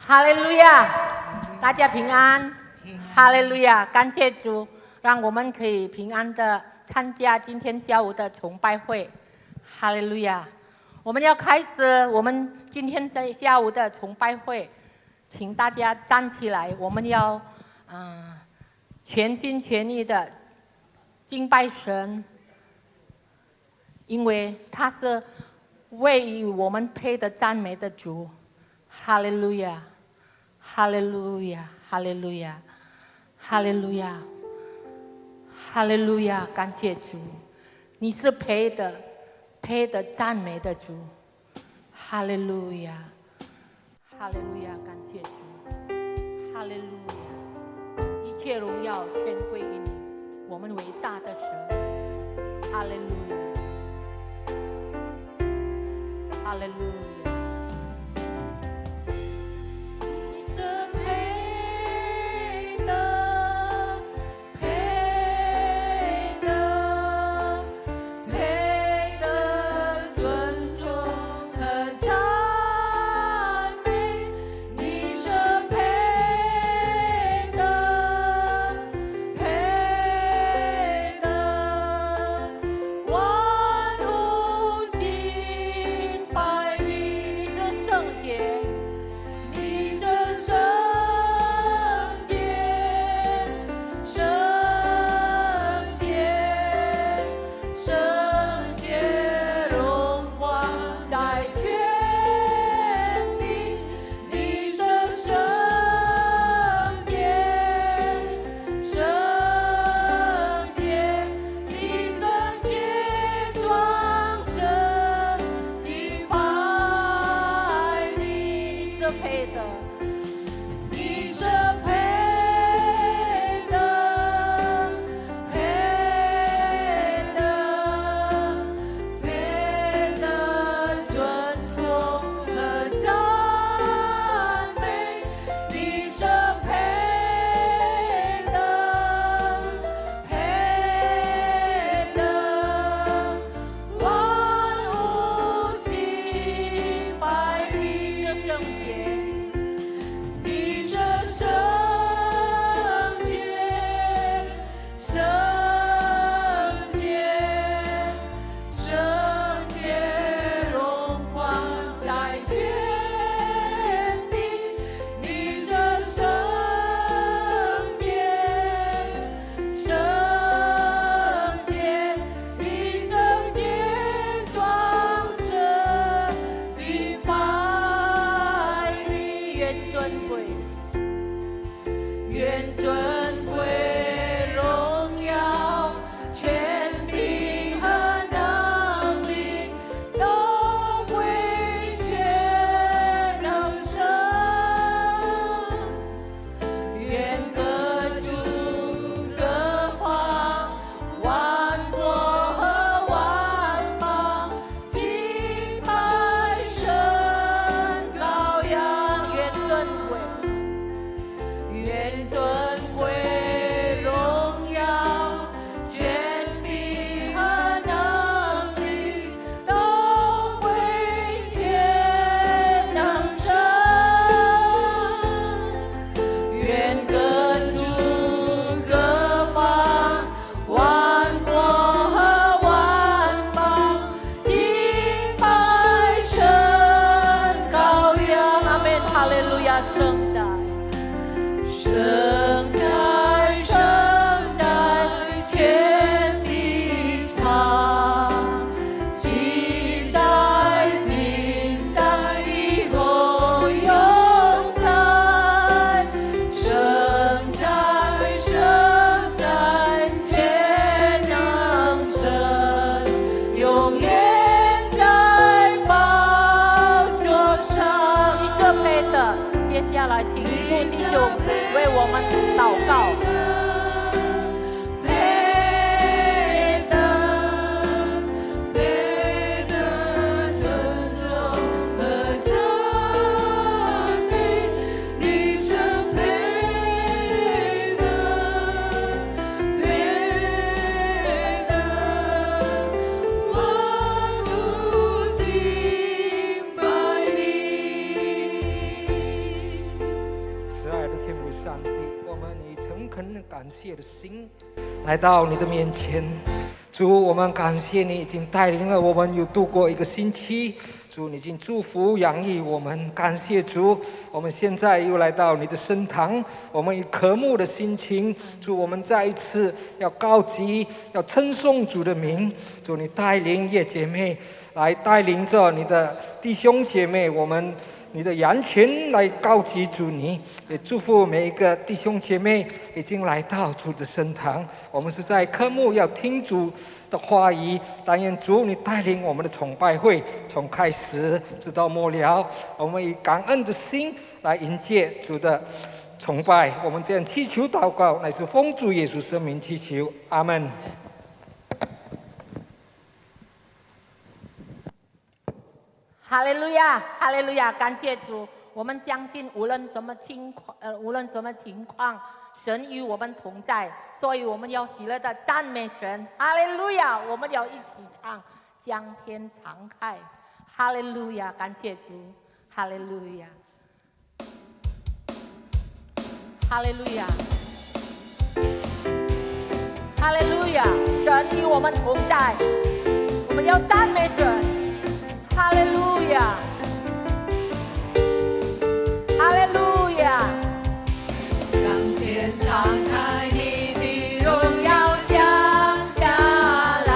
哈利路亚，大家平安。哈利路亚，感谢主，让我们可以平安的参加今天下午的崇拜会。哈利路亚，我们要开始我们今天下午的崇拜会，请大家站起来，我们要全心全意的敬拜神，因为他是为我们配的赞美的主。哈利路亚，哈利路亚，哈利路亚，哈利路亚，哈利路亚！感谢主，你是配的赞美的主。哈利路亚，哈利路亚！感谢主，哈利路亚！一切荣耀全归于你，我们伟大的神。哈利路亚，哈利路亚！谢的心来到你的面前。主，我们感谢你已经带领了我们有度过一个星期。主，你已经祝福养育我们，感谢主。我们现在又来到你的圣堂，我们以渴慕的心情，主，我们再一次要高举，要称颂主的名。主，你带领叶姐妹来带领着你的弟兄姐妹，我们你的羊群来高举主你，也祝福每一个弟兄姐妹已经来到主的圣堂。我们是在科目要听主的话语，但愿主你带领我们的崇拜会从开始直到末了，我们以感恩的心来迎接主的崇拜。我们这样祈求祷告，乃是奉主耶稣圣名祈求，阿们。哈利路亚，哈利路亚！感谢主，我们相信无论什么情况，神与我们同在，所以我们要喜乐的赞美神。哈利路亚！我们要一起唱将天敞开。哈利路亚！感谢主，哈利路亚，哈利路亚，哈利路亚！神与我们同在，我们要赞美神。哈利路亚，哈利路亚！将天敞开，你的荣耀降下来；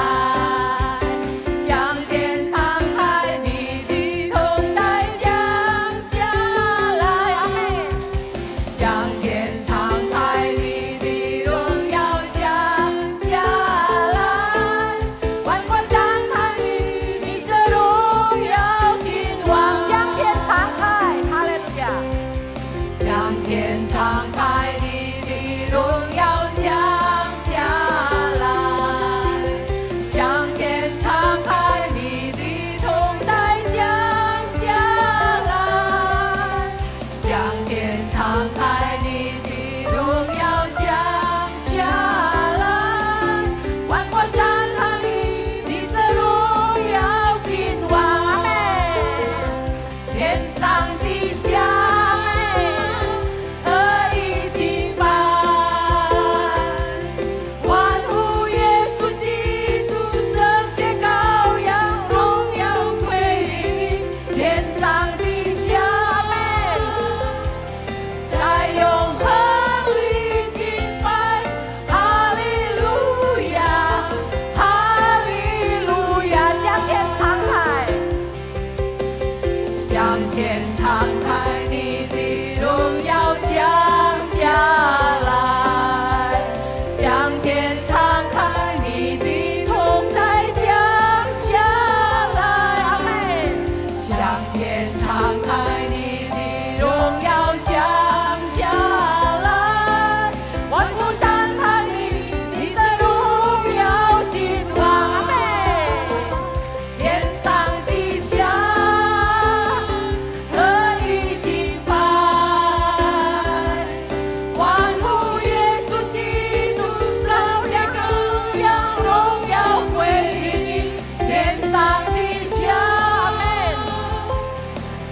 将天敞开，你的同在降下来；将天敞开，你的荣耀降下来。万国赞叹你，你是荣耀君王。将天敞开，哈利路亚！将天敞开，你的荣耀降下来；将天敞开，你的同在降下来；将天敞开，你的荣耀降下来。万国赞叹你，你是荣耀君王。天上地下，何以敬拜？万物耶稣基督，圣洁羔羊，荣耀归于你。天上地下，在永恒里敬拜。哈利路亚，哈利路亚！将天敞开，将天敞开，你的荣耀降下来；将天敞开，你的同在降下来；将天敞开，你的荣耀降下来。万国赞叹你，你是荣耀君王。天上地下，何以敬拜？万物耶稣基督，圣洁羔羊，荣耀归于你。天上地下，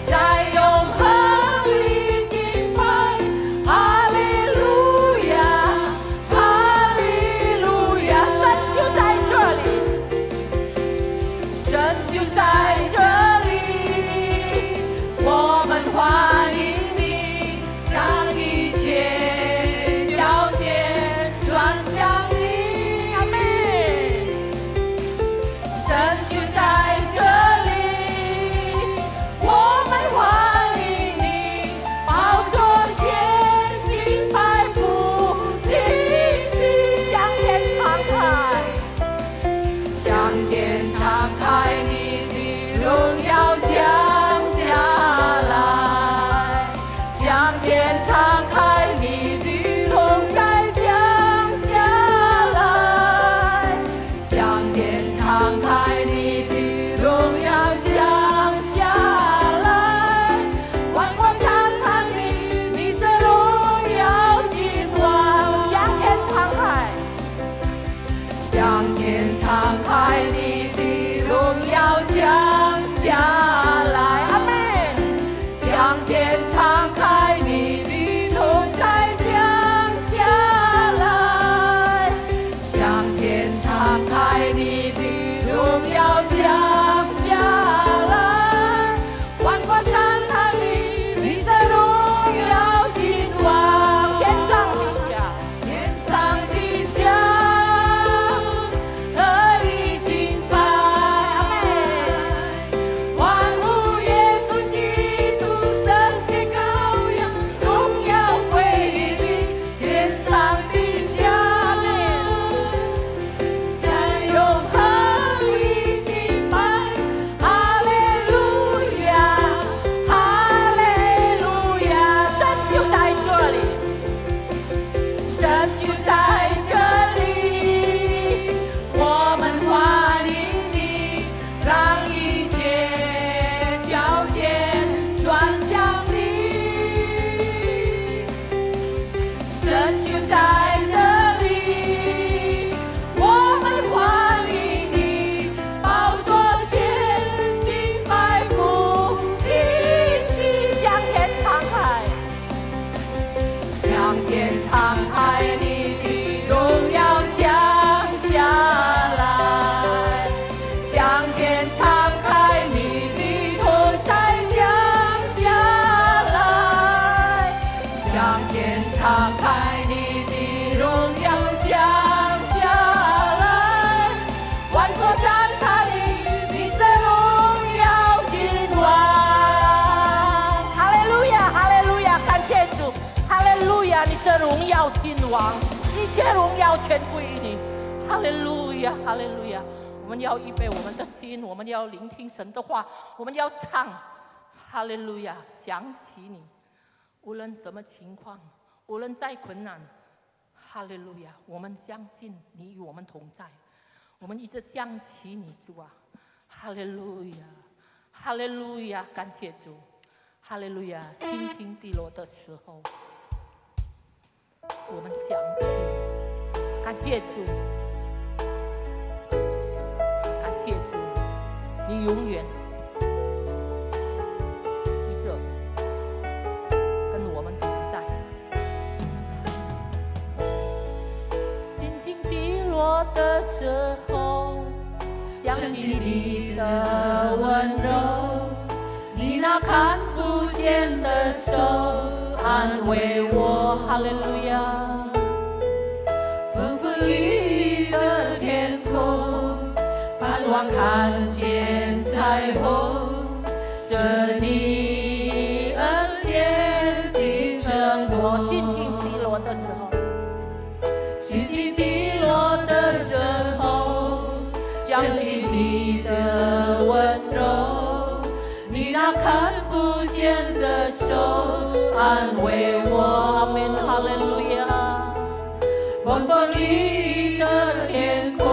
在永恒里敬拜。哈利路亚，哈利路亚！神就在这里，神就在这里，我们欢迎你，让一切焦点转向你。阿门。神就在这里，我们欢迎你，宝座前敬拜不停息。将天敞开，将天敞开，你的荣耀降下来；将天敞开，你的同在降下来；将天敞开，你的荣耀降下来。万国赞叹你，你是荣耀君王。将天敞开，将天敞开，你的荣耀降下来。阿门。将天敞开，你的同在降下来。王，一切荣耀全归于你。哈利路亚，哈利路亚！我们要预备我们的心，我们要聆听神的话，我们要唱哈利路亚，想起你，无论什么情况，无论再困难，哈利路亚！我们相信你与我们同在，我们一直想起你，主啊，哈利路亚，哈利路亚！感谢主，哈利路亚！心情低落的时候，我们想起你，感谢主，感谢主，你永远一直跟我们同在。心情低落的时候，想起你的温柔，你那看不见的手安慰我，哈利路亚！风风雨雨的天空，盼望看见彩虹，是你恩典的承诺。心情低落的时候，心情低落的时候，想起你的温柔，你那看不见的手安慰我，阿门，哈利路亚！风风雨雨的天空，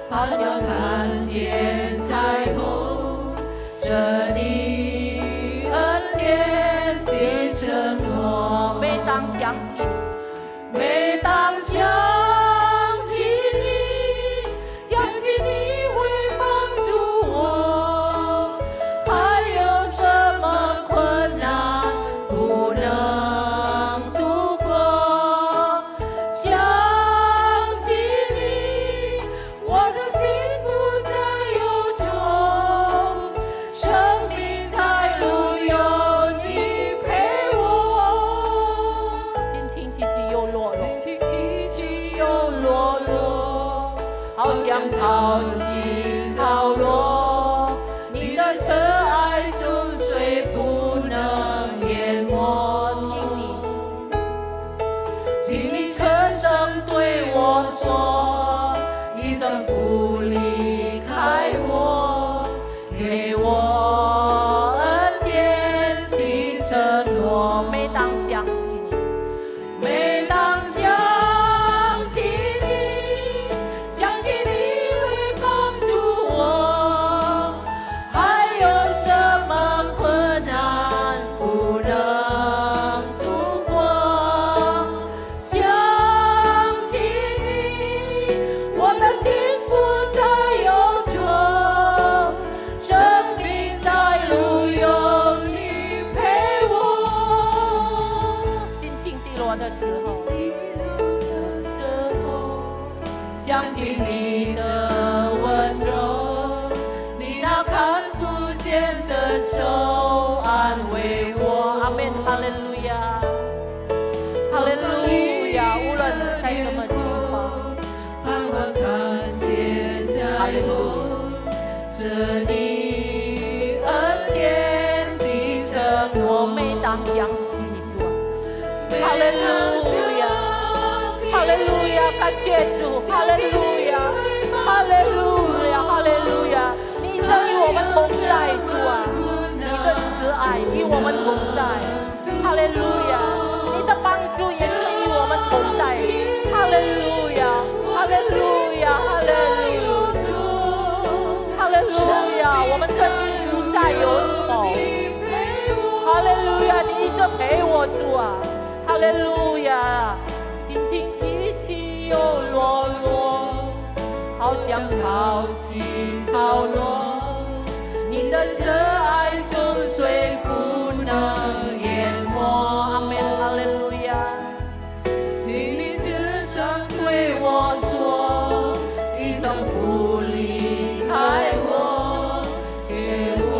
盼望看见彩虹，这你恩典的承诺。每当想起你，每当想起你，想起你会帮助我，还有什么困难不能度过？想起你，我的心不再忧愁，生命在路有你陪我。心情起起又落落，心情起起又落落，好像潮起潮落，你的慈爱终虽不能淹没。听你侧声对我说，一生不离开我，给我恩典的承诺。每当想起你，每当想起你，想起你会帮助我，还有什么困难不能度过？想起你，我的心不再忧愁，生命在路有你陪我。心情低落的时候，想起你的温柔，你那看不见的手安慰我。阿门，哈利路亚，哈利路亚！无论在什么情况，盼望看见彩虹，是你恩典的承诺。每当想起你，主啊，哈利路亚！哈利路亚，感谢主，哈利路亚，哈利路亚，哈利路亚！你正与我们同在，主啊，你的慈爱与我们同在，哈利路亚！你的帮助也是与我们同在，哈利路亚，哈利路亚，哈利路亚，哈利路亚！我们这心不再忧愁，哈利路亚！你一直陪我，主啊，哈利路亚！心情起起又落落，好像潮起潮落，你的慈爱终虽不能淹没。阿门，哈利路亚！听你只声对我说，一生不离开我，给我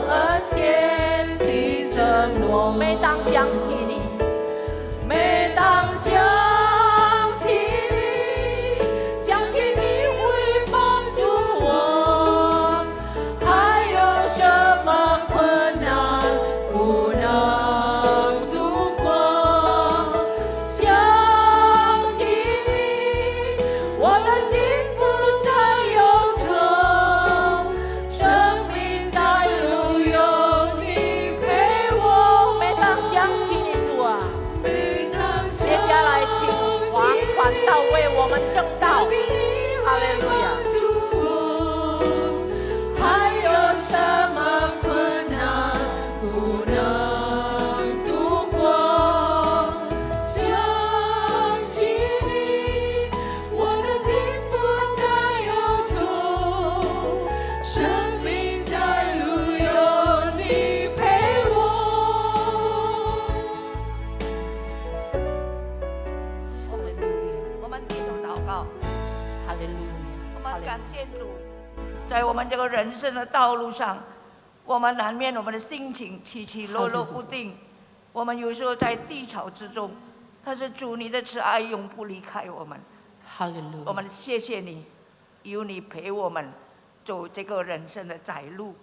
恩典的承诺。每当想起你，每当想起你，想起你会帮助我，还有什么的心不再忧愁，生命在路有你陪我。每当想起你主啊，接下来请王传道为我们证道。哈利路亚。还有什么困难不能度过？想起你，我的心不再忧愁，生命在路有你陪我。哈利路亚，我们低头祷告，哈利路我亚，们感谢主，在我们这个人生的道路上，我们难免我们的心情起起落落不定，我们有时候在低潮之中，但是主你的慈爱永不离开我们。哈利路亚。我们谢谢你，有你陪我们走这个人生的窄路，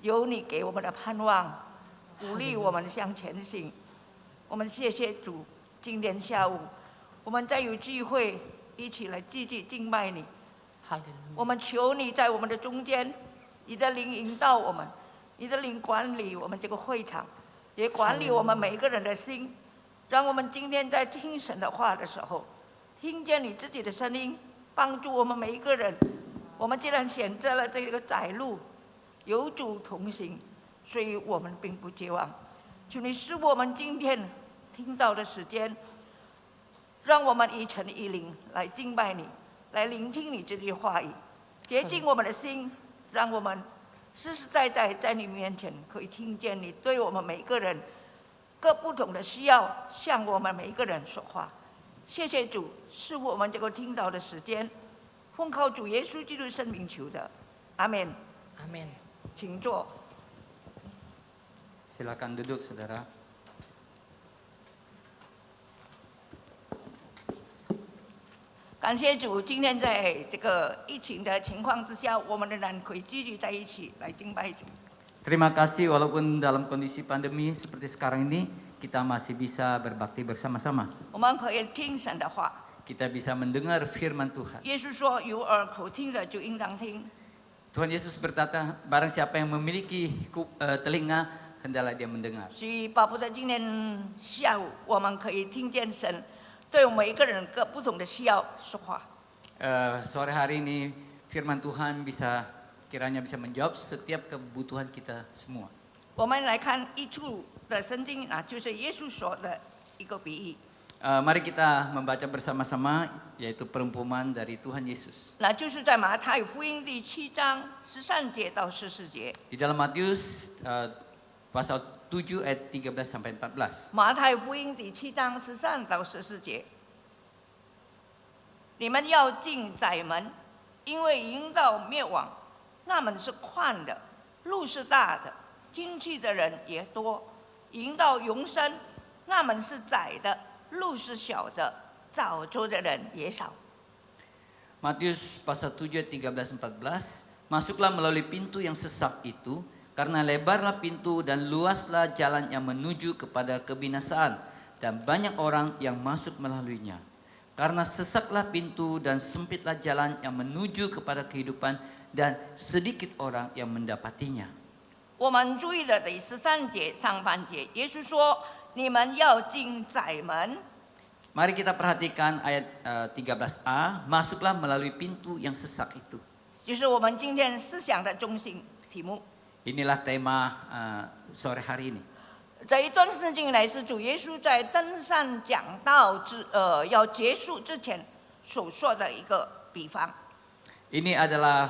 有你给我们的盼望，鼓励我们向前行。我们谢谢主，今天下午我们再有机会一起来继续敬拜你。哈利路亚。我们求你在我们的中间，你的灵引导我们，你的灵管理我们这个会场，也管理我们每一个人的心，让我们今天在听神的话的时候，听见你自己的声音，帮助我们每一个人。我们既然选择了这个窄路，有主同行，所以我们并不绝望。求你使我们今天听到的时间，让我们一诚一灵来敬拜你，来聆听你这句话语，洁净我们的心，让我们实实在在在你面前可以听见你对我们每个人各不同的需要向我们每一个人说话。谢谢主，是我们这个听到的时间，奉靠主耶稣基督圣名求的，阿门。阿门。请坐。 Silakan duduk, saudara. 感谢主，今天在这个疫情的情况之下，我们仍然可以聚集在一起来敬拜主。 Terima kasih walaupun dalam kondisi pandemi seperti sekarang ini kita masih bisa berbakti bersama-sama. 我们可以听神的话。 Kita bisa mendengar firman Tuhan. 耶稣说：“有耳可听的就应当听。” Tuhan Yesus berkata, barang siapa yang memiliki telinga, hendaklah dia mendengar. 所以，巴不得今天下午我们可以听见神对我们每一个人各不同的需要说话。 Sore hari ini firman Tuhan kiranya bisa menjawab setiap kebutuhan kita semua. 我们来看一处的圣经啊，就是耶稣说的一个比喻。 Mari kita membaca bersama-sama, yaitu perumpamaan dari Tuhan Yesus. 那就是在马太福音第7章13节到14节。 Di dalam Matius pasal 7 ayat 13 sampai 14. 马太福音第7章13到14节。你们要进窄门，因为引到灭亡，那门是宽的，路是大的，进去的人也多；引到永生，那门是窄的，路是小的，找着的人也少。 Matius pasal 7 ayat 13-14. Masuklah melalui pintu yang sesak itu, karena lebarlah pintu dan luaslah jalan yang menuju kepada kebinasaan, dan banyak orang yang masuk melaluinya. Karena sesaklah pintu dan sempitlah jalan yang menuju kepada kehidupan, dan sedikit orang yang mendapatinya. 我们注意的第13节上半节，耶稣说：“你们要进窄门。” Mari kita perhatikan ayat 13a, masuklah melalui pintu yang sesak itu. 就是我们今天思想的中心题目。 Inilah tema sore hari ini. 这一段圣经乃是主耶稣在登山讲道要结束之前所说的一个比方。 Ini adalah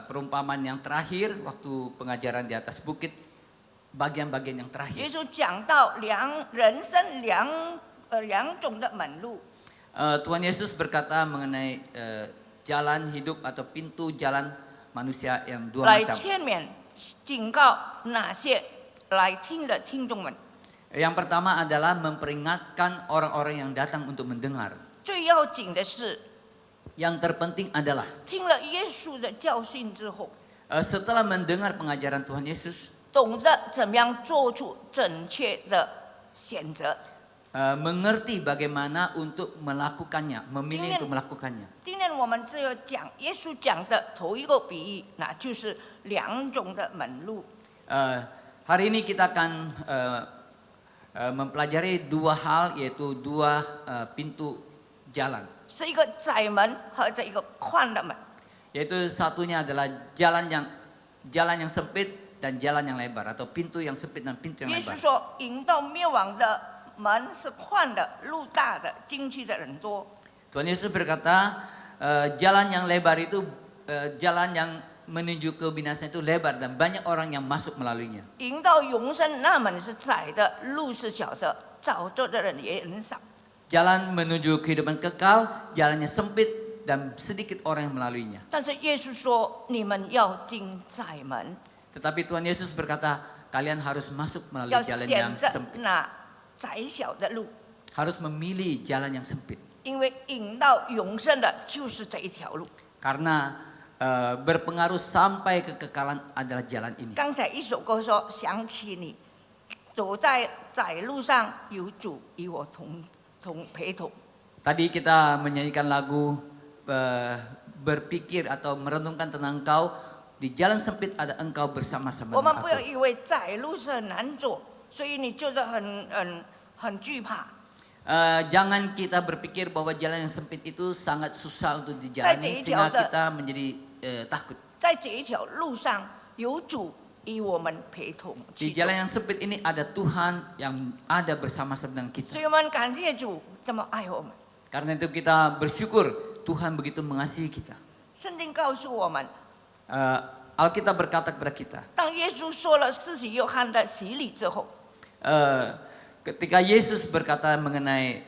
perumpamaan yang terakhir waktu pengajaran di atas bukit, bagian-bagian yang 耶 terakhir. 稣讲到人生两种的门路， Tuhan Yesus berkata mengenai jalan hidup atau pintu jalan manusia yang dua 来 macam. 劝勉警告那些来听的听众们。 Yang pertama adalah memperingatkan orang-orang yang datang untuk mendengar. 最要紧的是， Yang terpenting adalah 听了耶稣的教训之后， setelah mendengar pengajaran Tuhan Yesus, 懂得怎么样做出正确的选择。mengerti bagaimana untuk melakukannya, memilih Jangan- untuk melakukannya. 今天我们只有讲耶稣讲的头一个比喻，那就是两种的门路。 Hari ini kita akan mempelajari dua hal, yaitu dua pintu jalan. 是一个窄门和这一个宽的门。 Yaitu satunya adalah jalan yang sempit dan jalan yang lebar, atau pintu yang sempit dan pintu yang 耶稣 lebar. 说，引到灭亡的门是宽的，路大的，进去的人多。 Tuhan Yesus berkata, jalan yang lebar itu jalan yang menuju kebinasaan itu lebar dan banyak orang yang masuk melaluinya. 引到永生那门是窄的，路是小的，找着的人也很少。 Jalan menuju kehidupan kekal, jalannya sempit dan sedikit orang yang melaluinya. 但是耶稣说，你们要进窄门， Tetapi Tuhan Yesus berkata, kalian harus masuk melalui 要 jalan 选 yang 择 sempit. 那窄小的路， Harus memilih jalan yang sempit. 因为引到永生的就是这一条路。 Karena berpengaruh sampai kekekalan adalah jalan ini. 刚才一首歌说，想起你走在窄路上，有主与我陪同。 Tadi kita menyanyikan lagu berpikir atau merenungkan tentang engkau. Di jalan sempit ada engkau bersama-sama 我们 dengan 不要 aku. 以为窄路是很难走，所以你就是很惧怕。 Jangan kita berpikir bahwa jalan yang sempit itu sangat susah untuk 在这 dijalani 一条 sehingga 的 kita menjadi takut. 在这一条路上，有主与我们陪同 Di 去走 jalan yang sempit ini ada Tuhan yang ada bersama-sama dengan 所 kita. 以我们感谢主这么爱我们。 Karena itu kita bersyukur Tuhan begitu mengasihi kita. 圣经告诉我们， Alkitab berkata kepada kita, 当耶稣说了施洗约翰的洗礼之后， ketika Yesus berkata mengenai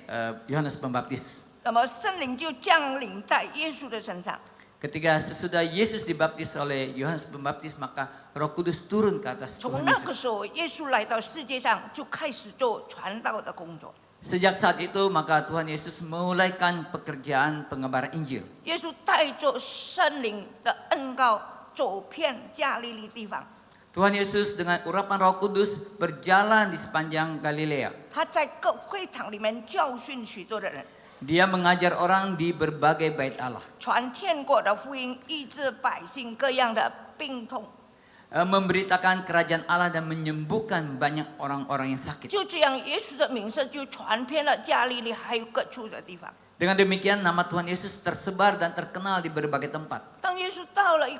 Yohanes Pembaptis, 那么圣灵就降临在耶稣的身上。 ketika sesudah Yesus dibaptis oleh Yohanes Pembaptis, maka Roh Kudus turun ke atas 从 Tuhan 那个 Yesus. 时候，耶稣来到世界上，就开始做传道的工作。 Sejak saat itu maka Tuhan Yesus memulaikan pekerjaan pengabaran Injil. 耶稣带着圣灵的恩膏，走遍加利利地方。 Tuhan Yesus dengan urapan Roh Kudus berjalan di sepanjang Galilea. 他在各会场里面教训许多的人， Dia mengajar orang di berbagai bait Allah, 传天国的福音，医治百姓各样的病痛。 memberitakan kerajaan Allah dan menyembuhkan banyak orang-orang yang sakit. 就这样，耶稣的名声就传遍了加利利，还有各处的地方。 Dengan demikian nama Tuhan Yesus tersebar dan terkenal di berbagai tempat. 当耶稣到了一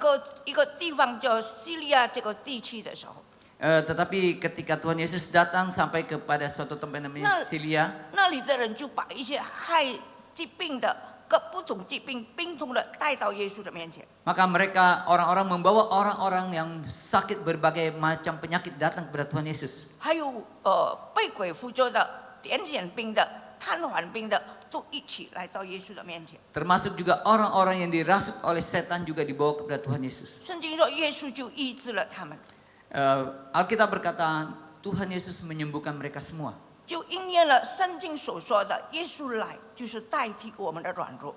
个地方叫西利亚这个地区的时候， Tetapi ketika Tuhan Yesus datang sampai kepada suatu tempat namanya Silia, 那里的人就把一些害疾病的各不种疾病病痛的带到耶稣的面前。 maka mereka orang-orang membawa orang-orang yang sakit berbagai macam penyakit datang kepada Tuhan Yesus. 还有被鬼附着的、癫痫病的、瘫痪病的，都一起来到耶稣的面前。 Termasuk juga orang-orang yang dirasuk oleh setan juga dibawa kepada Tuhan Yesus. 圣经说，耶稣就医治了他们， Alkitab berkata Tuhan Yesus menyembuhkan mereka semua. 就应验了圣经所说的，耶稣来就是代替我们的软弱。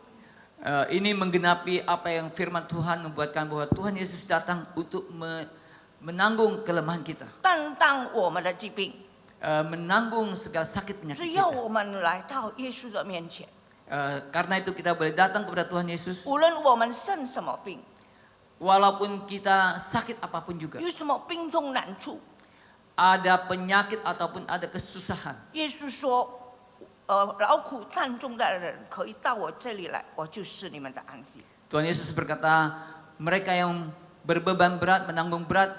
Ini menggenapi apa yang firman Tuhan membuatkan bahwa Tuhan Yesus datang untuk menanggung kelemahan kita, 担当我们的疾病， menanggung segala sakit 只 penyakit 要 kita. 我们来到耶稣的面前， Karena itu kita boleh datang kepada Tuhan Yesus 无论我们生什么病， walaupun kita sakit apapun juga, 有什么病痛难处， ada penyakit ataupun ada kesusahan. 耶稣说，劳苦担重的人可以到我这里来，我就是你们的安息。 Tuhan Yesus berkata, mereka yang berbeban berat, menanggung berat,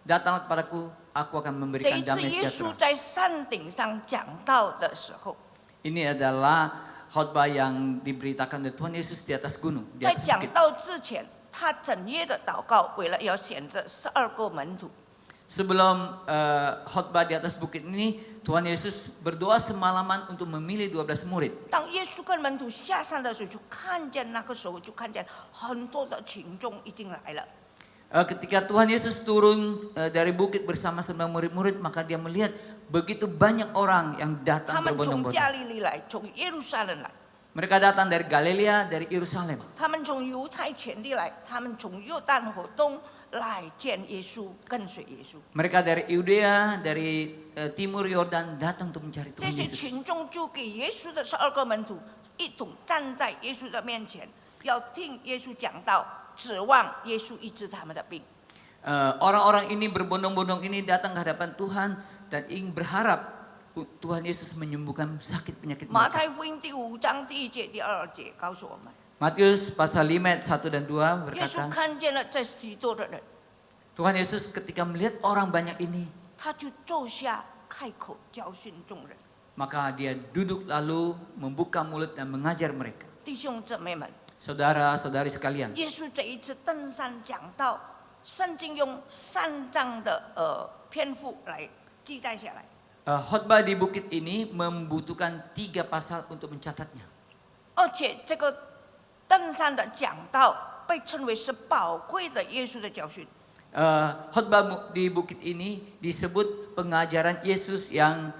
datanglah kepadaku, aku akan 这 memberikan 一次 damai 耶稣 sejahtera. 在山顶上讲道的时候， Ini adalah khotbah yang diberitakan oleh Tuhan Yesus di atas gunung, di 在 atas 讲 bukit. 道之前，他整夜的祷告，为了要选择12个门徒。 Sebelum khotbah di atas bukit ini, Tuhan Yesus berdoa semalaman untuk memilih 12 murid. 当耶稣跟门徒下山的时候，就看见那个时候就看见很多的群众已经来了。 Ketika Tuhan Yesus turun dari bukit bersama 9 murid-murid, maka dia melihat begitu banyak orang yang 他 datang 们从加 berbondong-bondong. 利利来，从耶路撒冷来， Mereka datang dari Galilea, dari Yerusalem. 他们从犹太全地来，他们从约旦河东来见耶稣，跟随耶稣。 Mereka dari Yudea, dari timur Yordan datang untuk mencari 这 Tuhan 些 Yesus. 群众就给耶稣的12个门徒一同站在耶稣的面前，要听耶稣讲道，指望耶稣医治他们的病。 Orang-orang ini berbondong-bondong ini datang ke hadapan Tuhan dan ingin berharap Tuhan Yesus menyembuhkan sakit penyakit 马 mereka. 太福音第5章第1节、第2节告诉我们， Matius pasal 5 ayat 1 dan 2耶稣 berkata, 看见了这许多的人， Tuhan Yesus ketika melihat orang banyak ini, 他就坐下开口教训众人。 maka dia duduk lalu membuka mulut dan mengajar mereka. 弟兄姊妹们， Saudara-saudari sekalian, 耶稣这一次登山讲道，圣经用3章的篇幅来记载下来。 khotbah di bukit ini membutuhkan 3 pasal untuk mencatatnya. 而且这个登山的讲道被称为是宝贵的耶稣的教训。 Khotbah di bukit ini disebut pengajaran Yesus yang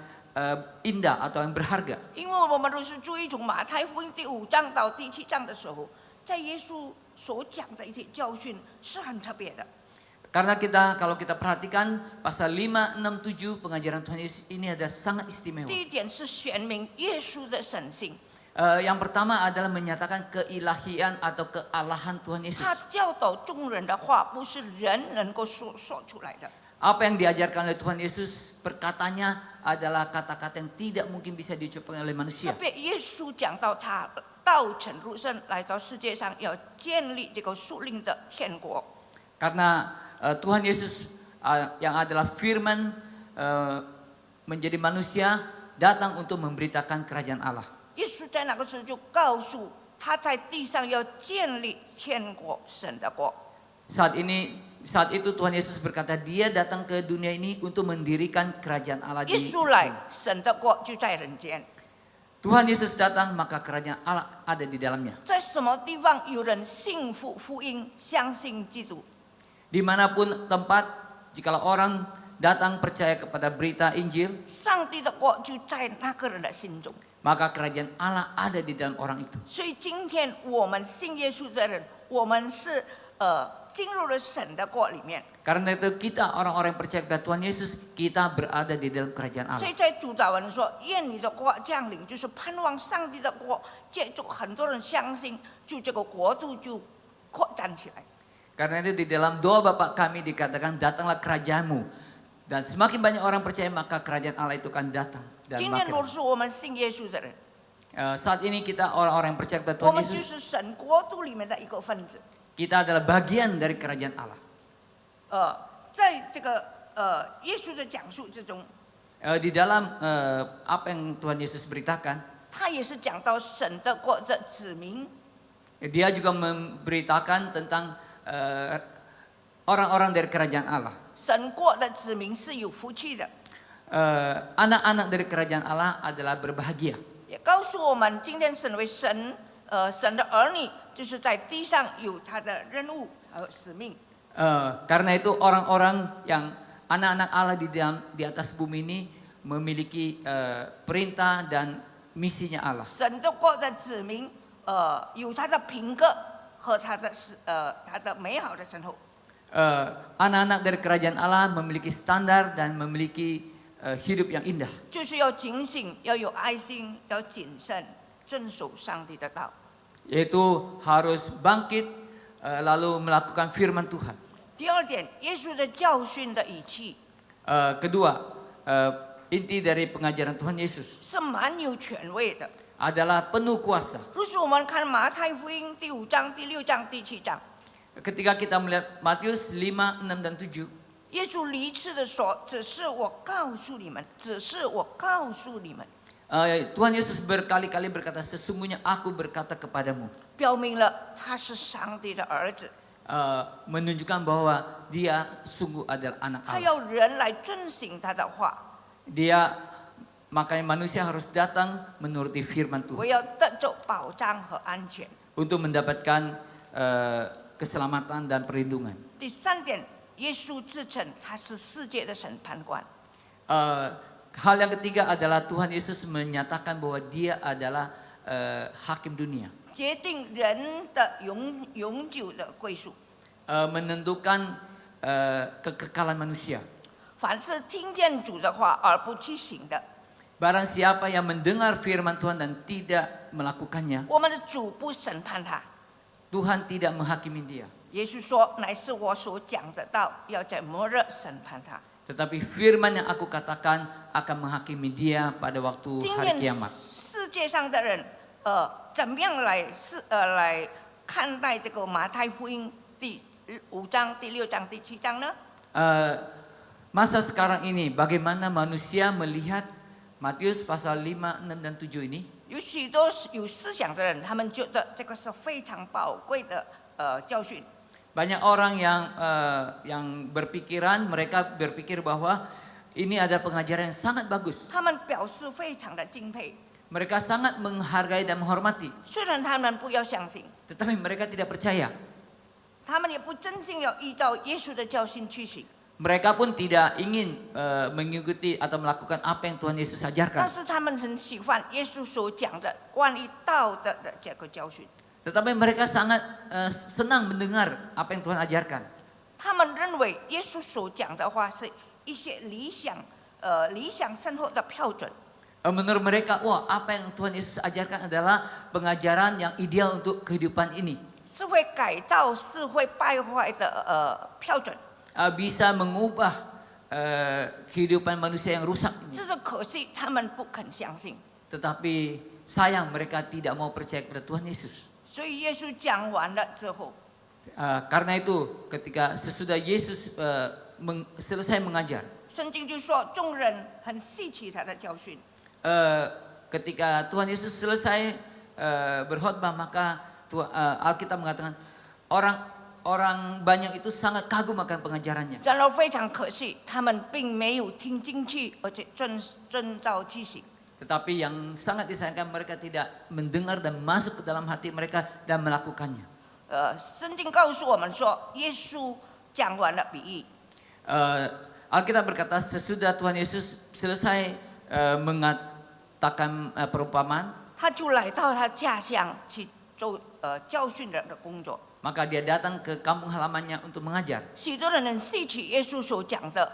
indah atau yang berharga. 因为我们都是注意从马太福音第5章到第7章的时候，在耶稣所讲的一些教训是很特别的。 Karena kalau kita perhatikan pasal 5, 6, 7 pengajaran Tuhan Yesus ini ada sangat istimewa. 第一点是显明耶稣的神性， Yang pertama adalah menyatakan keilahian atau kealahan Tuhan Yesus. 他教导众人的话不是人能够说出来的。 Apa yang diajarkan oleh Tuhan Yesus perkatanya adalah kata-kata yang tidak mungkin bisa diucapkan oleh 特 manusia. 别耶稣讲到他道成肉身来到世界上，要建立这个属灵的天国。 Karena Tuhan Yesus yang adalah firman menjadi manusia datang untuk memberitakan kerajaan Allah. 耶稣在那个时候就告诉他在地上要建立天国神的国。 Saat itu Tuhan Yesus berkata dia datang ke dunia ini untuk mendirikan kerajaan Allah 耶 di 稣来，神的国就在人间。 Tuhan Yesus datang maka kerajaan Allah ada di dalamnya. 在什么地方有人信服福音，相信基督， Dimanapun tempat, jikalau orang datang percaya kepada berita Injil, 上帝的国就在那个人的心中。 maka kerajaan Allah ada di dalam orang itu. 所以今天我们信耶稣的人，我们是进入了神的国里面。 Karena itu kita orang-orang yang percaya kepada Tuhan Yesus, kita berada di dalam kerajaan 所 Allah. 以在主早文说，愿你的国降临，就是盼望上帝的国，借助很多人相信，就这个国度就扩展起来。 Karena itu di dalam doa Bapa kami dikatakan datanglah kerajaanmu. Dan semakin banyak orang percaya maka kerajaan Allah itu akan datang. Dan 今天如果 makin. 是我们信耶稣的人， Saat ini kita orang-orang yang percaya kepada 我 Tuhan 们就 Yesus, 是神国度里面的一个分子。 kita adalah bagian dari kerajaan Allah. 在这个耶稣的讲述之中， Di dalam apa yang Tuhan Yesus beritakan, 他也是讲到神的国的子民， dia juga memberitakan tentang orang-orang dari kerajaan Allah. 神国的子民是有福气的， Anak-anak dari kerajaan Allah adalah berbahagia. 也告诉我们，今天神为神的儿女，就是在地上有他的任务和使命。 Karena itu orang-orang yang anak-anak Allah di atas bumi ini memiliki perintah dan misinya Allah. 神的国的子民，有他的品格和他的美好的生活。 Anak-anak dari kerajaan Allah memiliki standar dan memiliki hidup yang indah. 就是要警醒，要有爱心，要谨慎，遵守上帝的道。 Yaitu harus bangkit lalu melakukan firman Tuhan. 第二点，耶稣的教训的语气 Kedua, inti dari pengajaran Tuhan Yesus 是蛮有权威的。 adalah penuh kuasa. 若是我们看马太福音第5章、第6章、第7章， Ketika kita melihat Matius 5, 6, dan 7, 耶稣离次的说：“只是我告诉你们，只是我告诉你们。” Tuhan Yesus berkali-kali berkata, sesungguhnya aku berkata kepadamu. 表明了他是上帝的儿子， Menunjukkan bahwa dia sungguh adalah anak 他 Allah. 要人来遵行他的话， Makanya manusia harus datang menuruti firman 我 Tuhan 要得着保障和安全。 untuk mendapatkan keselamatan dan perlindungan. 第三点，耶稣自称他是世界的审判官。 Hal yang ketiga adalah Tuhan Yesus menyatakan bahwa dia adalah hakim dunia. 决定人的永久的归属。 Menentukan kekekalan manusia. 凡是听见主的话而不去行的， Barang siapa yang mendengar firman Tuhan dan tidak melakukannya, 我们的主不审判他。 Tuhan tidak menghakimi dia. 耶稣说：“乃是我所讲的道，要在末日审判他。” Tetapi firman yang aku katakan akan menghakimi dia pada waktu 今 hari 天 kiamat. 世界上的人，怎么样来看待这个马太福音第5章、第6章、第7章呢？ Masa sekarang ini bagaimana manusia melihat Matius pasal 5, 6 dan 7 ini? 有许多有思想的人，他们觉得这个是非常宝贵的教训。 Banyak orang yang berpikiran, mereka berpikir bahwa ini ada pengajaran yang sangat bagus. 他们表示非常的敬佩， Mereka sangat menghargai dan menghormati, 虽然他们不要相信， tetapi mereka tidak percaya. 他们也不真心要依照耶稣的教训去行， Mereka pun tidak ingin mengikuti atau melakukan apa yang Tuhan Yesus 但 ajarkan. 是他们很喜欢耶稣所讲的关于道德的这个教训。 Tetapi mereka sangat senang mendengar apa yang Tuhan ajarkan. 他们认为耶稣所讲的话是一些理想生活的标准， Menurut mereka, wah apa yang Tuhan Yesus ajarkan adalah pengajaran yang ideal untuk kehidupan ini. 是会改造社会败坏的标准。 Bisa mengubah kehidupan manusia yang rusak 这 ini. 是可惜他们不肯相信。 Tetapi sayang mereka tidak mau percaya kepada Tuhan Yesus. 所以耶稣讲完了之后， Karena itu ketika sesudah Yesus selesai mengajar, 圣经就说众人很稀奇他的教训。 ketika Tuhan Yesus selesai berkhotbah, maka Alkitab mengatakan orang banyak itu sangat kagum akan pengajarannya. 然而非常可惜，他们并没有听进去，而且遵照去行。 Tetapi yang sangat disayangkan mereka tidak mendengar dan masuk ke dalam hati mereka dan melakukannya. 圣经告诉我们说，耶稣讲完了比喻， Alkitab berkata sesudah Tuhan Yesus selesai mengatakan perumpamaan, 他就来到他家乡去做教训人的工作。 maka dia datang ke kampung halamannya untuk mengajar. 许多人很吸取耶稣所讲的，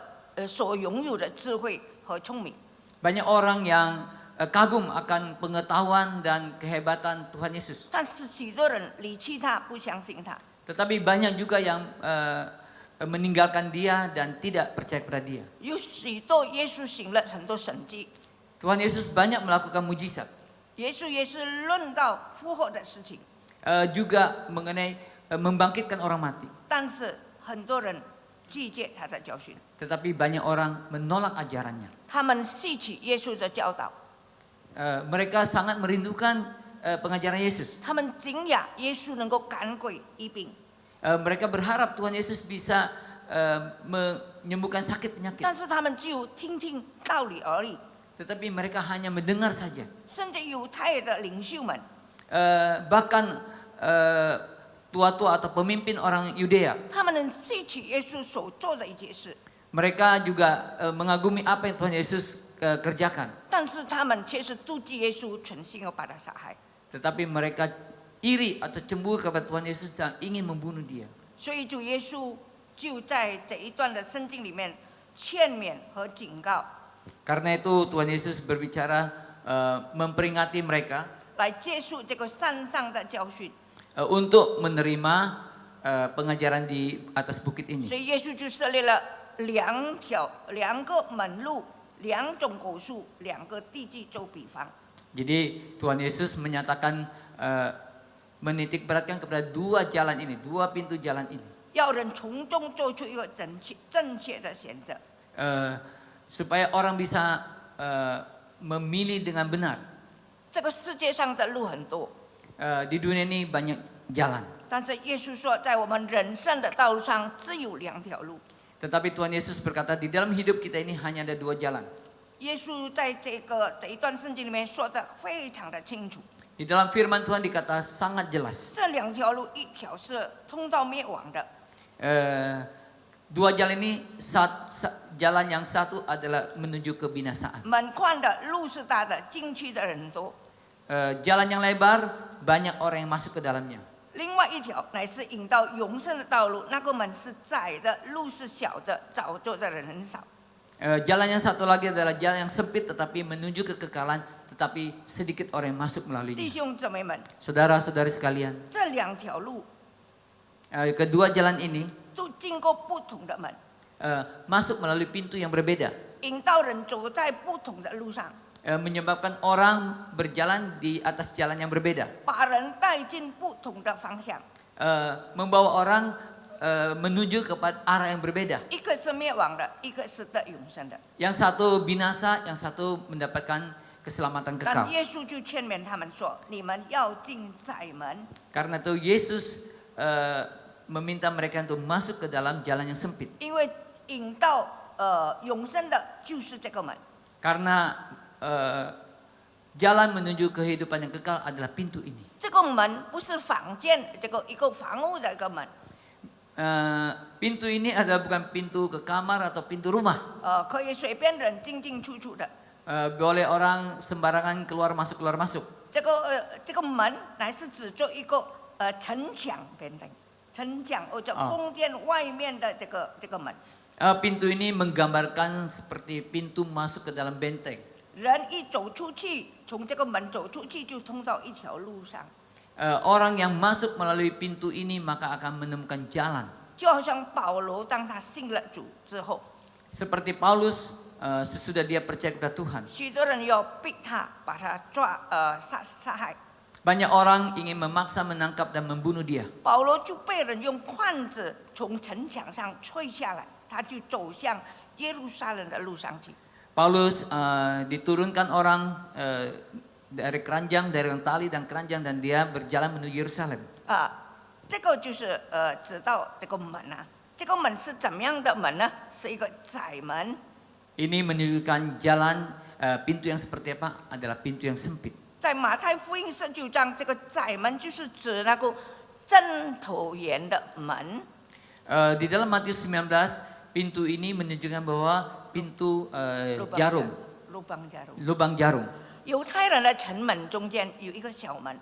所拥有的智慧和聪明。 Banyak orang yang kagum akan pengetahuan dan kehebatan Tuhan Yesus. 但是许多人离弃他，不相信他。 Tetapi banyak juga yang meninggalkan dia dan tidak percaya kepada dia. 有许多耶稣行了很多神迹， Tuhan Yesus banyak melakukan mujizat. 耶稣也是论到复活的事情， Juga mengenai membangkitkan orang mati. 但是很多人拒绝他的教训， Tetapi banyak orang menolak ajarannya. 他们吸取耶稣的教导， Mereka sangat merindukan pengajaran Yesus. 他们惊讶耶稣能够赶鬼医病， Mereka berharap Tuhan Yesus bisa menyembuhkan sakit penyakit. 但是他们只有听听道理而已。 Tetapi mereka hanya mendengar saja. 甚至犹太的领袖们， Bahkan tua-tua atau pemimpin orang Yudea, 他们能吸取耶稣所做的一些事， mereka juga mengagumi apa yang Tuhan Yesus kerjakan. 但是他们却是妒忌耶稣，存心要把他杀害。 Tetapi mereka iri atau cemburu kepada Tuhan Yesus dan ingin membunuh dia. 所以主耶稣就在这一段的圣经里面劝勉和警告， Karena itu Tuhan Yesus berbicara memperingati mereka 来结束这个山上的教训。 untuk menerima pengajaran di atas bukit 所 ini. 以耶稣就设立了两个门路、2种果树、2个地基做比方。 Jadi Tuhan Yesus menyatakan menitik beratkan kepada 2 jalan ini, 2 pintu jalan ini. 要人从中做出一个正确的选择。 Supaya orang bisa memilih dengan benar. 这个世界上的路很多， Di dunia ini banyak jalan. 但是耶稣说，在我们人生的道路上只有2条路。 Tetapi Tuhan Yesus berkata di dalam hidup kita ini hanya ada 2 jalan. 耶稣在这一段圣经里面说的非常的清楚， Di dalam firman Tuhan dikata sangat jelas. 这2条路，一条是通到灭亡的， 2 jalan ini, jalan yang satu adalah menuju kebinasaan. 门宽的路是大的，进去的人多。 Jalan yang lebar banyak orang yang masuk ke dalamnya. 另外一条乃是引到永生的道路，那个门是窄的，路是小的，找着的人很少。 Jalan yang satu lagi adalah jalan yang sempit tetapi menuju kekekalan, tetapi sedikit orang yang masuk 弟 melaluinya. 兄姊妹们， Saudara-saudari sekalian, 这两条路 kedua jalan ini 都经过不同的门， masuk melalui pintu yang berbeda, 引导人走在不同的路上， menyebabkan orang berjalan di atas jalan yang berbeda, 把人带进不同的方向。 membawa orang menuju kepada arah yang berbeda. 一个是灭亡的，一个是得永生的。 Yang satu binasa, yang satu mendapatkan keselamatan 但 kekal. 耶稣就劝勉他们说：“你们要进窄门， Karena itu Yesus meminta mereka untuk masuk ke dalam jalan yang sempit. 因为引到永生的就是这个门。 Karena jalan menuju kehidupan yang kekal adalah pintu ini. 这个门不是房间，这个一个房屋的一个门， Pintu ini adalah bukan pintu ke kamar atau pintu rumah. 可以随便人进进出出的。 Boleh orang sembarangan keluar masuk. 这个门乃是指着一个城墙边的，城墙或者宫殿外面的这个门。 Pintu ini menggambarkan seperti pintu masuk ke dalam benteng. 人一走出去，从这个门走出去，就通到一条路上。 Orang yang masuk melalui pintu ini maka akan menemukan jalan. 就好像保罗当他信了主之后， Seperti Paulus sesudah dia percaya kepada Tuhan. 许多人要逼他，把他杀害。 Banyak orang ingin memaksa menangkap dan membunuh dia. 保罗就被人用棍子从城墙上吹下来，他就走向耶路撒冷的路上去。 Paulus diturunkan orang dari keranjang, dari tali dan keranjang dan dia berjalan menuju Yerusalem. 这个就是指到这个门啊，这个门是怎么样的门呢？是一个窄门。 Ini menunjukkan jalan pintu yang seperti apa adalah pintu yang sempit. 在马太福音19章，这个窄门就是指那个针头岩的门。 Di dalam Matius 19 pintu ini menunjukkan bahwa pintu jarum, lubang jarum。 lubang jarum. 犹太人的城门中间有一个小门，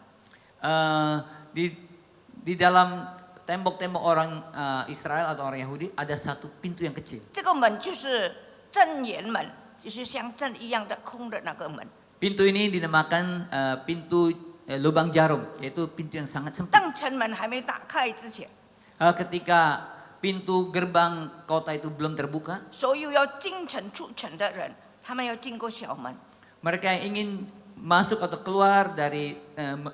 Di dalam tembok-tembok orang Israel atau orang Yahudi ada satu pintu yang kecil. 这个门就是正檐门，就是像针一样的空的那个门。 Pintu ini dinamakan pintu lubang jarum, yaitu pintu yang sangat sempit. 当城门还没打开之前， Ketika pintu gerbang kota itu belum terbuka, 所有要进城出城的人，他们要经过小门。 mereka yang ingin masuk atau keluar dari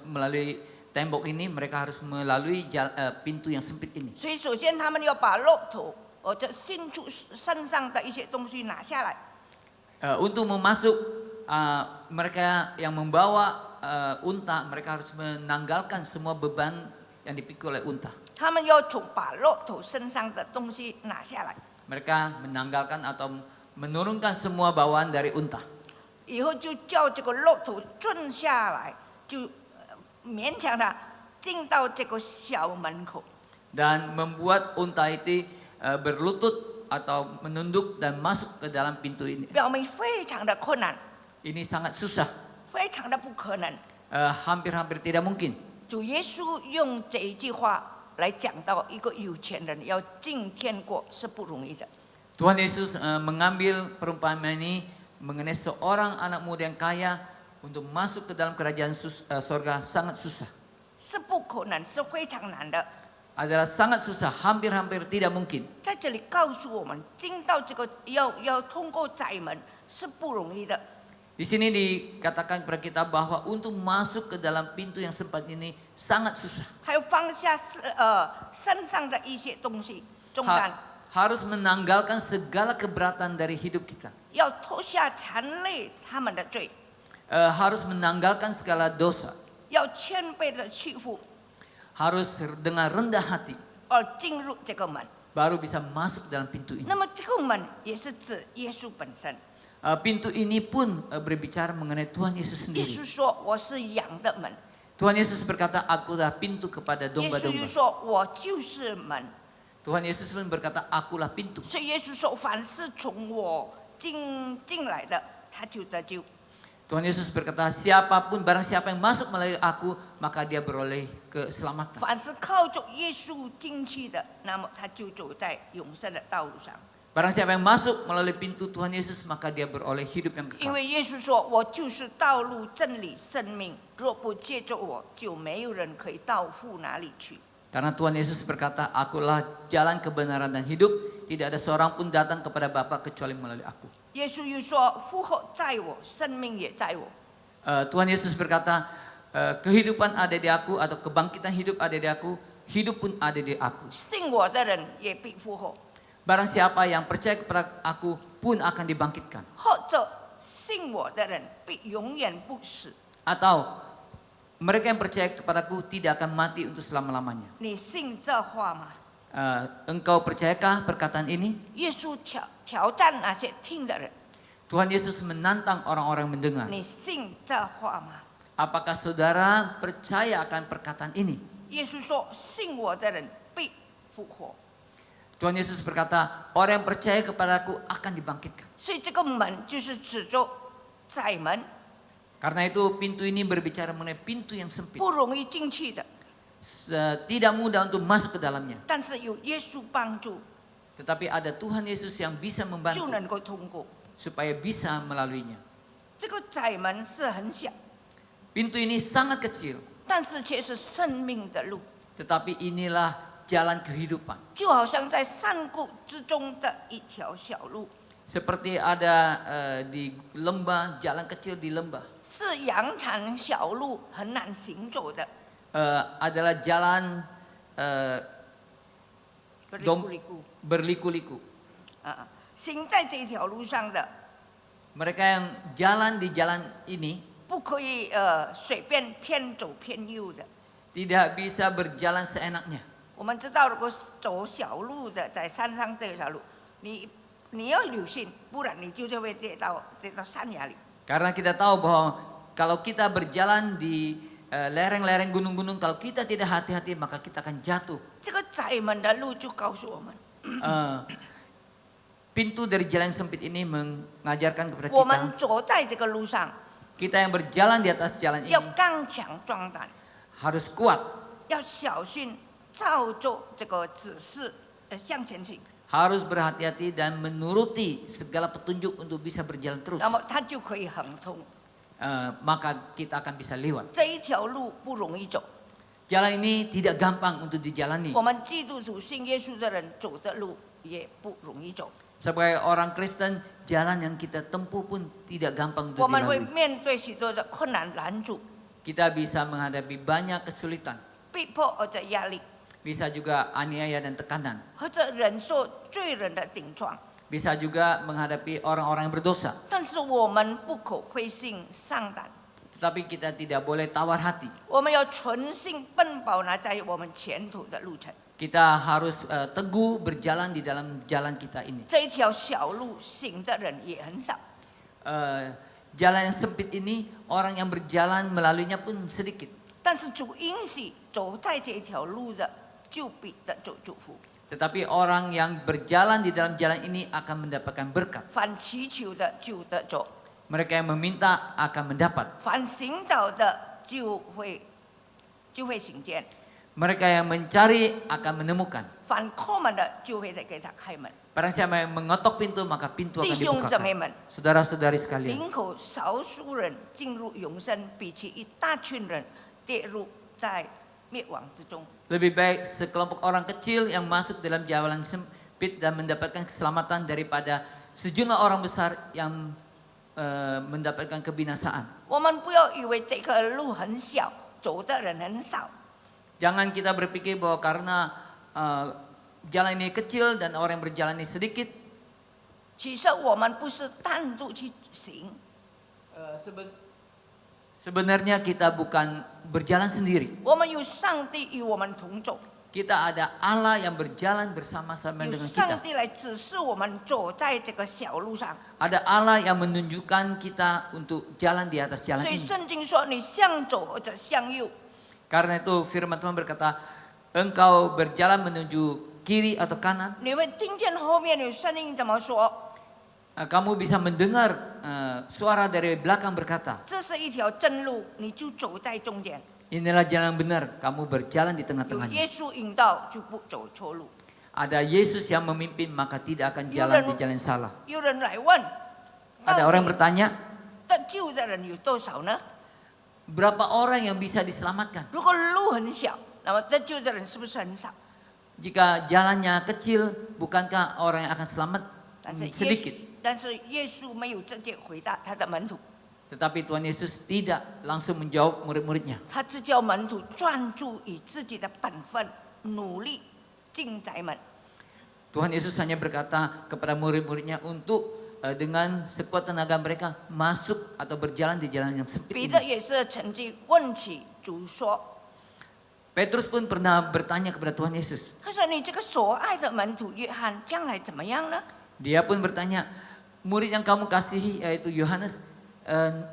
melalui tembok ini, mereka harus melalui pintu yang sempit ini. 所以首先他们要把骆驼或者牲畜身上的一些东西拿下来。 Untuk memasuk mereka yang membawa unta, mereka harus menanggalkan semua beban yang dipikul oleh unta. 他们要把骆驼身上的东西拿下来， Mereka menanggalkan atau menurunkan semua bawaan dari unta. 以后就叫这个骆驼蹲下来，就勉强他进到这个小门口。 Dan membuat unta itu berlutut atau menunduk dan masuk ke dalam pintu ini. 表明非常的困难， Ini sangat susah, 非常的不可能。 hampir-hampir tidak mungkin. 主耶稣用这一句话来讲到一个有钱人要进天国是不容易的。 Tuhan Yesus mengambil perumpamaan ini mengenai seorang anak muda yang kaya untuk masuk ke dalam kerajaan surga sangat susah. 是不可能，是非常难的。 Adalah sangat susah, hampir-hampir tidak mungkin. 在这里告诉我们，进到这个要通过窄门是不容易的。 Di sini dikatakan kepada kita bahwa untuk masuk ke dalam pintu yang sempat ini sangat susah. 还要放下身上的一些东西重担， Harus menanggalkan segala keberatan dari hidup kita. 要脱下缠累他们的罪， Harus menanggalkan segala dosa. 要谦卑的屈服， Harus dengan rendah hati 而进入这个门。 baru bisa masuk dalam pintu ini. 那么这个门也是指耶稣本身。 Pintu ini pun berbicara mengenai Tuhan Yesus 耶 sendiri. 稣说：“我是羊的门。” Tuhan Yesus berkata, akulah pintu kepada 耶稣又 domba-domba. 说：“我就是门。” Tuhan Yesus pun berkata, akulah pintu. 所以耶稣说：“凡是从我进来的，他就得救。” Tuhan Yesus berkata, siapapun barang siapa yang masuk melalui aku, maka dia beroleh keselamatan. 凡是靠着耶稣进去的，那么他就走在永生的道路上。 Barang siapa yang masuk melalui pintu Tuhan Yesus, maka dia beroleh hidup yang 因 kekal. 为耶稣说：“我就是道路、真理、生命，若不借着我，就没有人可以到父哪里去。” Karena Tuhan Yesus berkata, akulah jalan kebenaran dan hidup, tidak ada seorang pun datang kepada Bapa kecuali melalui aku. 耶稣又说：“复活在我，生命也在我。” Tuhan Yesus berkata, kehidupan ada di aku, atau kebangkitan hidup ada di aku, hidup pun ada di aku. 信我的人也必复活， Barang siapa yang percaya kepada aku pun akan dibangkitkan. 或者信我的人必永远不死。 Atau mereka yang percaya kepadaku tidak akan mati untuk selama-lamanya. 你信这话吗？ Engkau percayakah perkataan ini? 耶稣挑战那些听的人， Tuhan Yesus menantang orang-orang yang mendengar. 你信这话吗？ Apakah saudara percaya akan perkataan ini? 耶稣说：“信我的人必复活。” Tuhan Yesus berkata, orang yang percaya kepadaku akan dibangkitkan. 所以这个门就是指着窄门， Karena itu pintu ini berbicara mengenai pintu yang sempit. 不容易进去的， Tidak mudah untuk masuk ke dalamnya. 但是有耶稣帮助， Tetapi ada Tuhan Yesus yang bisa 就 membantu 能够通过。 supaya bisa melaluinya. 这个窄门是很小， Pintu ini sangat kecil, 但是却是生命的路， tetapi inilah jalan kehidupan. 就好像在山谷之中的一条小路， Seperti ada di lembah, jalan kecil di lembah. 是羊肠小路，很难行走的。 Adalah jalan 不 berliku-liku. 啊，行在这条路上的， Mereka yang jalan di jalan ini 不可以随便偏左偏右的。 tidak bisa berjalan seenaknya. 我们知道，如果走小路的，在山上这条路，你要留心，不然你就会跌到山崖里。 Karena kita tahu bahwa kalau kita berjalan di lereng-lereng gunung-gunung, kalau kita tidak hati-hati maka kita akan jatuh. 这个窄门的路就告诉我们， Pintu dari jalan sempit ini mengajarkan kepada 我们 kita, 走在这个路上 kita yang berjalan di atas jalan ini 要刚强壮胆， harus kuat, 要小心照着这个指示向前行， harus berhati-hati dan menuruti segala petunjuk untuk bisa berjalan terus. 那么它就可以亨通。 Maka kita akan bisa lewat. 这一条路不容易走， Jalan ini tidak gampang untuk dijalani. 我们基督徒信耶稣的人走的路也不容易走。 Sebagai orang Kristen, jalan yang kita tempuh pun tidak gampang 我 untuk 们会 dilalui. 面对许多的困难拦阻、 Kita bisa menghadapi banyak kesulitan, 逼迫或者压力， bisa juga aniaya dan tekanan, 或者忍受罪人的顶撞。 bisa juga menghadapi orang-orang yang berdosa. 但是我们不可灰心丧胆， Tetapi kita tidak boleh tawar hati. 我们要存心奔跑那在我们前途的路程。 Kita harus teguh berjalan di dalam jalan kita ini. 这一条小路行的人也很少， Jalan yang sempit ini, orang yang berjalan melaluinya pun sedikit. 但是主允许走在这条路的，就必得着祝福。 Tetapi orang yang berjalan di dalam jalan ini akan mendapatkan berkat. 凡祈求的就得着， Mereka yang meminta akan mendapat. 凡寻找的就会寻见， Mereka yang mencari akan menemukan. 凡叩门的就会再给他开门。 Barang siapa yang mengetok pintu, maka pintu 弟 akan 兄姊妹 dibukakan. 们， Saudara-saudari sekalian, 林口少数人进入永生，比起一大群人跌入在灭亡之中。 lebih baik sekelompok orang kecil yang masuk dalam jalan sempit dan mendapatkan keselamatan daripada sejumlah orang besar yang mendapatkan kebinasaan. 我们不要以为这个路很小，走的人很少。 Jangan kita berpikir bahwa karena jalan ini kecil dan orang yang berjalan ini sedikit. 其实我们不是单独去行， Sebenarnya kita bukan berjalan sendiri. 我们有上帝与我们同走， Kita ada Allah yang berjalan bersama-sama 有 dengan 上 kita. 帝来指示我们走在这个小路上。 Ada Allah yang menunjukkan kita untuk jalan di atas jalan 所以 ini. 圣经说，你向左或者向右， Karena itu firman Tuhan berkata, engkau berjalan menuju kiri atau kanan. 你会听见后面有声音怎么说？ kamu bisa mendengar suara dari belakang berkata, 这是一条正路，你就走在中间； inilah jalan benar, kamu berjalan di 有 tengah-tengahnya. 耶稣引导，就不走错路。 Ada Yesus yang memimpin, maka tidak akan jalan di jalan yang salah. 有人来问， Ada 到 orang 底 bertanya, 得救的人有多少呢？ berapa orang yang bisa diselamatkan? 如果路很小，那么得救的人是不是很少？ Jika jalannya kecil, bukankah orang yang akan selamat 但是 sedikit? 耶稣没有直接回答他的门徒， Tetapi Tuhan Yesus tidak langsung menjawab murid-muridnya. 他只叫门徒专注于自己的本分，努力进宅门。 Tuhan Yesus hanya berkata kepada murid-muridnya untuk dengan sekuat tenaga mereka masuk atau berjalan di jalan yang sempit 彼得 ini. 也是曾经问起主说 Petrus pun pernah bertanya kepada Tuhan Yesus. 他说：“你这个所爱的门徒约翰将来怎么样呢 Dia pun bertanya, murid yang kamu kasihi yaitu Yohanes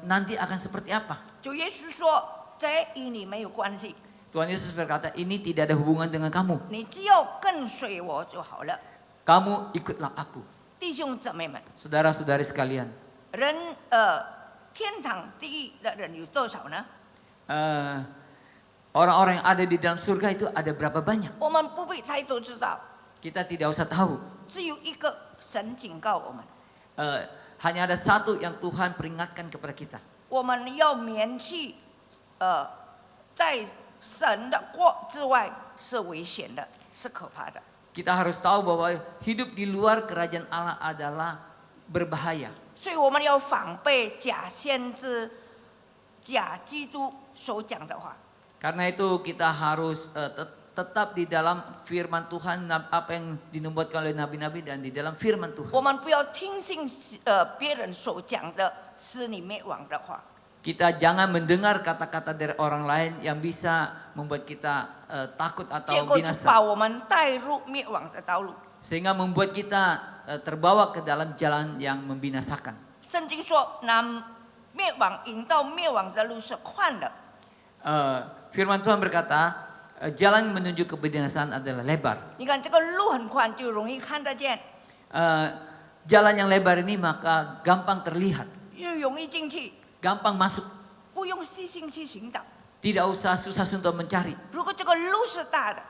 nanti akan seperti apa?？” 主耶稣说：“这与你没有关系， Tuhan Yesus berkata, ini tidak ada hubungan dengan kamu. 你只要跟随我就好了。 Kamu ikutlah aku. ”弟兄姊妹们， Saudara-saudari sekalian, 天堂第一的人有多少呢？ orang-orang yang ada di dalam surga itu ada berapa banyak? 我们不必太多知道， Kita tidak usah tahu. 只有一个神警告我们： Hanya ada satu yang Tuhan peringatkan kepada kita. 我们要免去在神的国之外是危险的，是可怕的。 Kita harus tahu bahwa hidup di luar kerajaan Allah adalah berbahaya. 所以我们要防备假先知、假基督所讲的话。 Karena itu kita harus tetap di dalam firman Tuhan, apa yang dinubuatkan oleh nabi-nabi dan di dalam firman Tuhan. 我们不要听信别人所讲的使你灭亡的话。 Kita jangan mendengar kata-kata dari orang lain yang bisa membuat kita takut 结 atau 果就把 binasa. 我们带入灭亡的道路。 Sehingga membuat kita terbawa ke dalam jalan yang membinasakan. 圣经说，那灭亡引到灭亡的路是宽的， Firman Tuhan berkata, jalan menuju kebinasaan adalah lebar. 你看这个路很宽，就容易看得见， Jalan yang lebar ini maka gampang terlihat, 又容易进去， gampang masuk. 不用细心去寻找。 Tidak usah susah untuk mencari. 如果这个路是大的，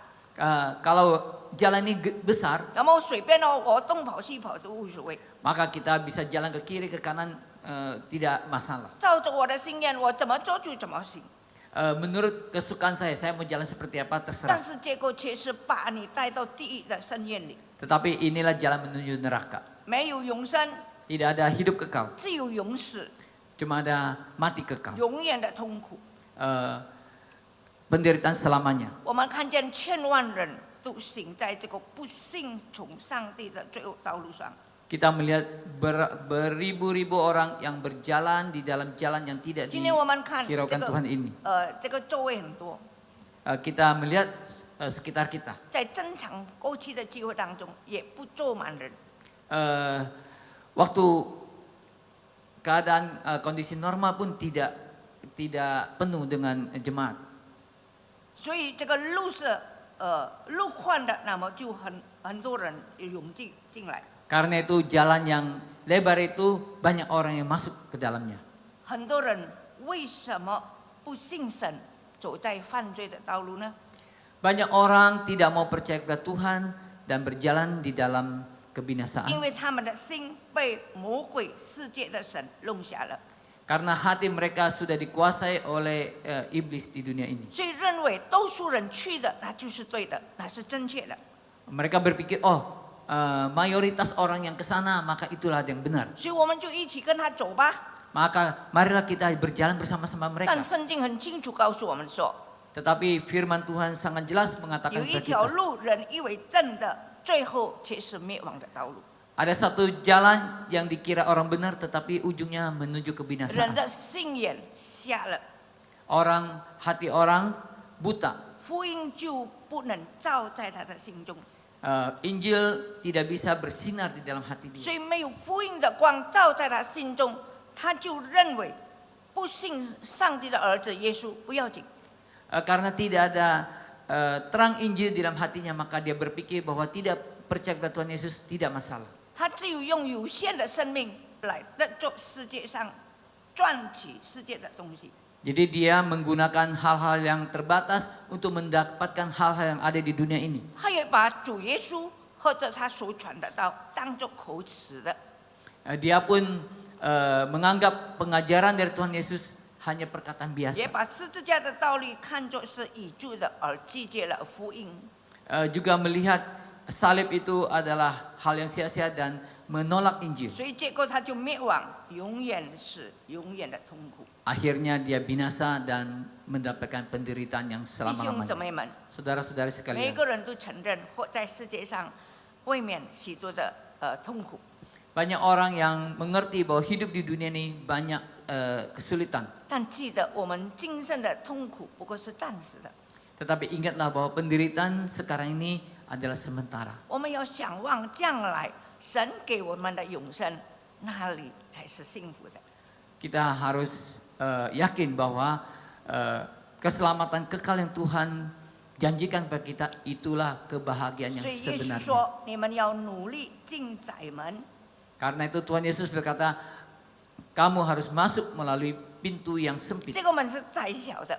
Kalau jalan ini besar, 那么随便哦，我东跑西跑都无所谓。 maka kita bisa jalan ke kiri ke kanan tidak masalah. 照着我的心愿，我怎么做就怎么行。 Menurut kesukaan saya mau jalan seperti apa 但 terserah. 是结果却是把你带到地狱的深渊里， Tetapi inilah jalan menuju neraka. 没有永生， Tidak ada hidup kekal, 只有永死， cuma ada mati kekal. 永远的痛苦。 Penderitaan selamanya. 我们看见千万人都行在这个不信从上帝的罪恶道路上。 Kita melihat beribu-ribu orang yang berjalan di dalam jalan yang tidak 今天我们看这 dihiraukan 个 Tuhan ini. 这个座位很多， Kita melihat sekitar kita. 在正常过去的机会当中也不坐满人， Waktu keadaan kondisi normal pun tidak penuh dengan jemaat. 所以这个路是路宽的，那么就很多人涌进来， Karena itu jalan yang lebar itu banyak orang yang masuk ke dalamnya. 很多人为什么不信神，走在犯罪的道路呢？ Banyak orang tidak mau percaya kepada Tuhan dan berjalan di dalam 因 kebinasaan. 为他们的心被魔鬼世界的神弄瞎了， Karena hati mereka sudah dikuasai oleh iblis di dunia ini. 所以认为多数人去的那就是对的，那是正确的。 Mereka berpikir, mayoritas orang yang ke sana maka itulah yang benar. 所以我们就一起跟他走吧。 Maka marilah kita berjalan bersama-sama 但 mereka. 圣经很清楚告诉我们说， Tetapi firman Tuhan sangat jelas 有 mengatakan 一 kepada 条 kita. 路人以为正的，最后却是灭亡的道路。 Ada satu jalan yang dikira orang benar tetapi ujungnya menuju 人 kebinasaan. 的心眼瞎了， Hati orang buta. 福音就不能照在他的心中。 Injil tidak bisa bersinar di dalam hati 所 dia. 以没有福音的光照在他心中，他就认为不信上帝的儿子耶稣不要紧。 Karena tidak ada terang Injil di dalam hatinya maka dia berpikir bahwa tidak percaya kepada Tuhan Yesus tidak masalah. 他只有用有限的生命来得做世界上赚取世界的东西。 Jadi dia menggunakan hal-hal yang terbatas untuk mendapatkan hal-hal yang ada di dunia ini. 他也把主耶稣或者他所传的道当作口齿的。 Dia pun menganggap pengajaran dari Tuhan Yesus hanya perkataan 也 biasa. 把十字架的道理看作是已注的而拒绝了福音。 Juga melihat salib itu adalah hal yang sia-sia dan menolak Injil. 所以结果他就灭亡，永远是永远的痛苦。 Akhirnya dia binasa dan mendapatkan penderitaan yang 弟兄姊 selama-lamanya. 妹们， Saudara-saudari 每 sekalian, 个人都承认活在世界上未免许多的痛苦。 banyak orang yang mengerti bahwa hidup di dunia ini banyak kesulitan. 但记得我们今生的痛苦不过是暂时的， Tetapi ingatlah bahwa penderitaan sekarang ini adalah sementara. 我们要想望将来神给我们的永生，那里才是幸福的。 Kita harus yakin bahwa keselamatan kekal yang Tuhan janjikan kepada kita itulah kebahagiaan yang 所以耶稣 sebenarnya. 说：“你们要努力进窄门。” Karena itu Tuhan Yesus berkata, kamu harus masuk melalui pintu yang sempit. 这个门是窄小的，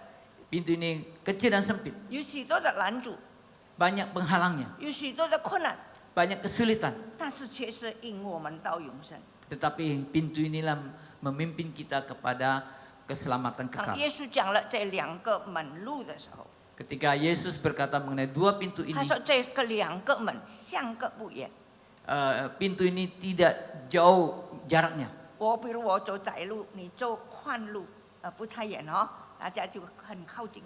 Pintu ini kecil dan sempit, 有许多的拦阻， banyak penghalangnya, 有许多的困难， banyak kesulitan. 但是却是引我们到永生。 Tetapi pintu inilah memimpin kita kepada keselamatan 当 kekal. 耶稣讲了这两个门路的时候， Ketika Yesus berkata mengenai dua pintu ini, 他说这个两个门相隔不远。 pintu ini tidak jauh jaraknya. 比如我走窄路，你走宽路，不太远哦，大家就很靠近。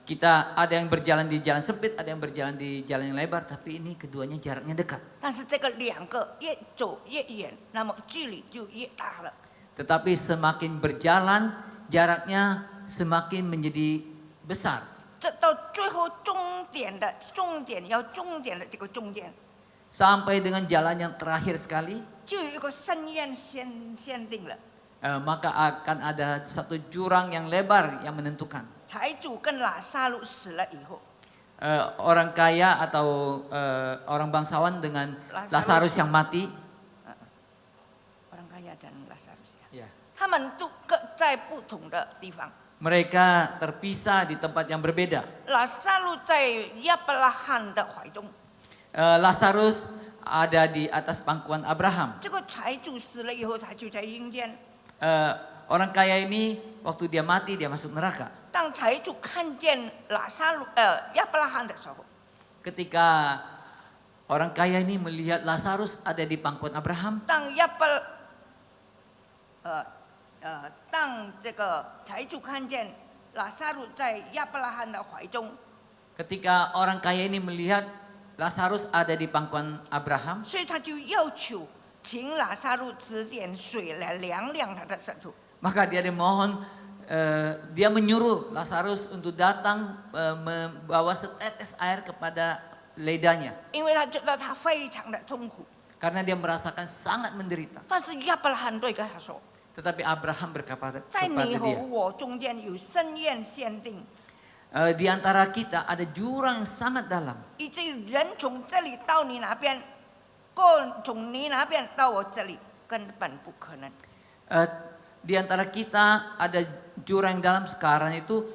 Kita ada yang berjalan di jalan sempit, ada yang berjalan di jalan yang lebar, tapi ini keduanya jaraknya dekat. 但是这个两个越走越远，那么距离就越大了。 Tetapi semakin berjalan, jaraknya semakin menjadi besar. 这到最后终点的终点的这个中间， Sampai dengan jalan yang terakhir sekali, 就有一个深渊限定了。 maka akan ada satu jurang yang lebar yang menentukan. 财主跟拉萨路死了以后， Orang kaya atau orang bangsawan dengan Lazarus yang mati, orang kaya dan 拉萨路死， ya, 他们都各在不同的地方。 mereka terpisah di tempat yang berbeda. 拉萨路在亚伯拉罕的怀中， Lazarus ada di atas pangkuan Abraham. 这个财主死了以后，他就在阴间。 Orang kaya ini waktu dia mati dia masuk neraka. 当财主看见亚伯拉罕的时候， Ketika orang kaya ini melihat Lazarus ada di pangkuan Abraham, 当这个财主看见拉萨路在亚伯拉罕的怀中， ketika orang kaya ini melihat Lazarus ada di pangkuan Abraham, 所以他就要求请拉萨路指点水来凉凉他的舌头。 maka dia dimohon, dia menyuruh Lazarus untuk datang membawa setetes air kepada lidahnya. 因为他觉得他非常的痛苦， Karena dia merasakan sangat menderita. 但是亚伯拉罕对跟他说， Tetapi Abraham berkata 在 kepada 你和 dia, 我中间有深渊限定， di antara kita ada jurang yang sangat dalam. 以至于人从这里到你那边，从你那边到我这里根本不可能。 Di antara kita ada jurang yang dalam sekarang itu,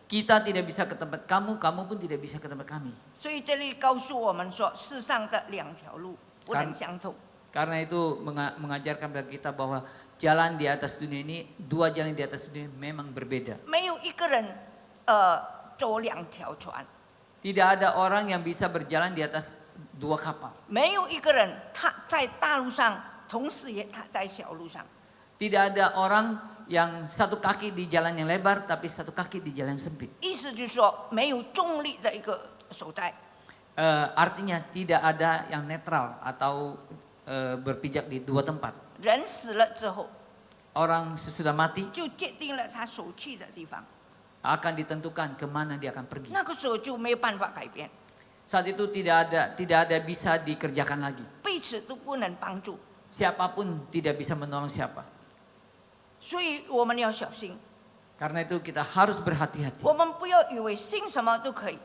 kita tidak bisa ke tempat kamu, kamu pun tidak bisa ke tempat kami. 所以这里告诉我们说，世上的两条路不能相通。 Karena itu mengajarkan kepada kita bahwa jalan di atas dunia ini, dua jalan di atas dunia memang berbeda. 没有一个人走两条船， Tidak ada orang yang bisa berjalan di atas dua kapal. 没有一个人他在大路上，同时也他在小路上。 Tidak ada orang yang satu kaki di jalan yang lebar, tapi satu kaki di jalan yang sempit. 意思就是说，没有中立的一个所在。 Artinya tidak ada yang netral atau berpijak di dua tempat. 人死了之后， Orang sesudah mati 就决定了他所去的地方， akan ditentukan kemana dia akan pergi. 那个时候就没有办法改变， Saat itu tidak ada bisa dikerjakan lagi. 彼此都不能帮助， Siapapun tidak bisa menolong siapa. 所以我们要小心， Karena itu kita harus berhati-hati. 我们不要以为信什么都可以。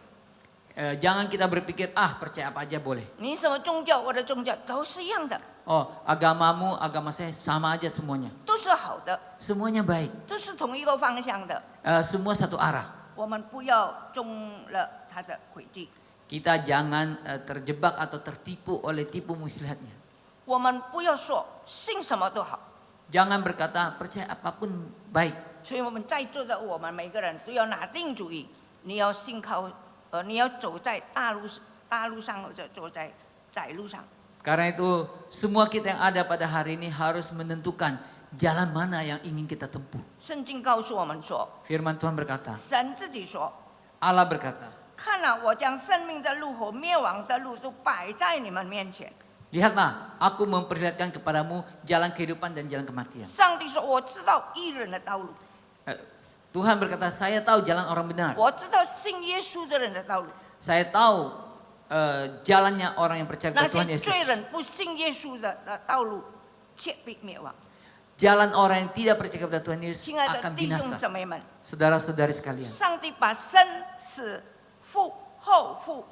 Jangan kita berpikir percaya apa aja boleh. 你什么宗教，我的宗教都是一样的， Oh, agamamu, agama saya sama aja semuanya. 都是好的， Semuanya baik. 都是同一个方向的。 Semua satu arah. 我们不要中了他的诡计， Kita jangan terjebak atau tertipu oleh tipu muslihatnya. 我们不要说信什么都好。 Jangan berkata percaya apapun baik. 所以我们在座的我们每个人都要拿定主意，你要信靠，你要走在大路上或者走在窄路上。 Karena itu semua kita yang ada pada hari ini harus menentukan jalan mana yang ingin kita tempuh. 圣经告诉我们说， Firman Tuhan berkata, 神自己说， Allah berkata, 看了我将生命的路和灭亡的路都摆在你们面前。 lihatlah, aku memperlihatkan kepadamu jalan kehidupan dan jalan kematian. 上帝说，我知道义人的道路， Tuhan berkata, saya tahu jalan orang benar. 我知道信耶稣的人的道路。 Saya tahu jalannya orang yang percaya 那 kepada Tuhan 些 Yesus. 罪人不信耶稣的道路，切必灭亡。 Jalan orang yang tidak percaya kepada Tuhan Yesus 亲爱的 akan 弟兄 binasa. 姊妹们， Saudara-saudari sekalian, 上帝把生死父后父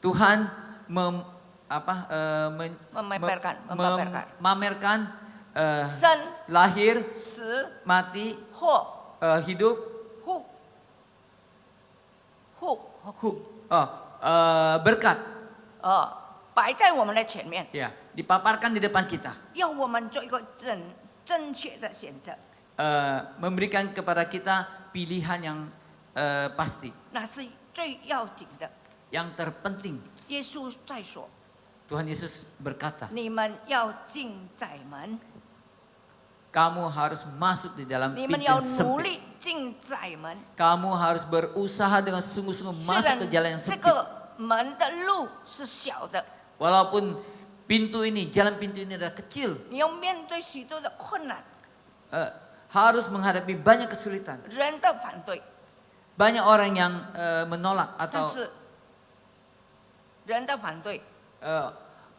Tuhan memamerkan 生 lahir, 死 mati, 或 hidup, 护berkat, 摆在我们的前面， ya, dipaparkan di depan kita, 要我们做一个正确的选择， memberikan kepada kita pilihan yang pasti, 那是最要紧的。 yang terpenting. 耶稣在说， Tuhan Yesus berkata, 你们要进窄门， kamu harus masuk di dalam 你 pintu 们要 yang 努 sempit. 力进窄门。 Kamu harus berusaha dengan sungguh-sungguh 虽 masuk 然 ke jalan yang 这 sempit. 个门的路是小的， Walaupun jalan pintu ini adalah kecil, 你要面对许多的困难， harus menghadapi banyak kesulitan. 人的反对， Banyak orang yang menolak 但 atau 是人的反对，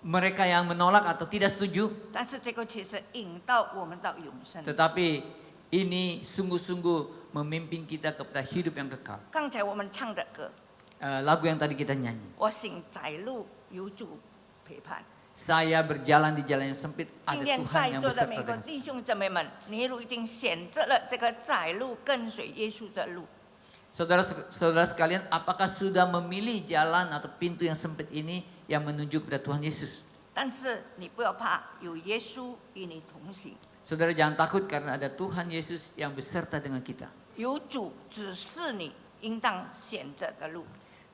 mereka yang menolak atau tidak setuju. 但是这个却是引导我们到永生。 Tetapi ini sungguh-sungguh memimpin kita kepada hidup yang kekal. 刚才我们唱的歌， Lagu yang tadi kita nyanyi. 我行窄路有主陪伴。 Saya berjalan di jalan yang sempit, 今 ada 天 Tuhan 在 yang 座的每 beserta 个 dengan 弟兄姊妹们，你如已经选择了这个窄路，跟随耶稣的路， Saudara-saudara sekalian, apakah sudah memilih jalan atau pintu yang sempit ini yang menuju kepada Tuhan Yesus? 但是你不要怕，有耶稣与你同行， Saudara jangan takut karena ada Tuhan Yesus yang beserta dengan kita. 有主指示你应当选择的路。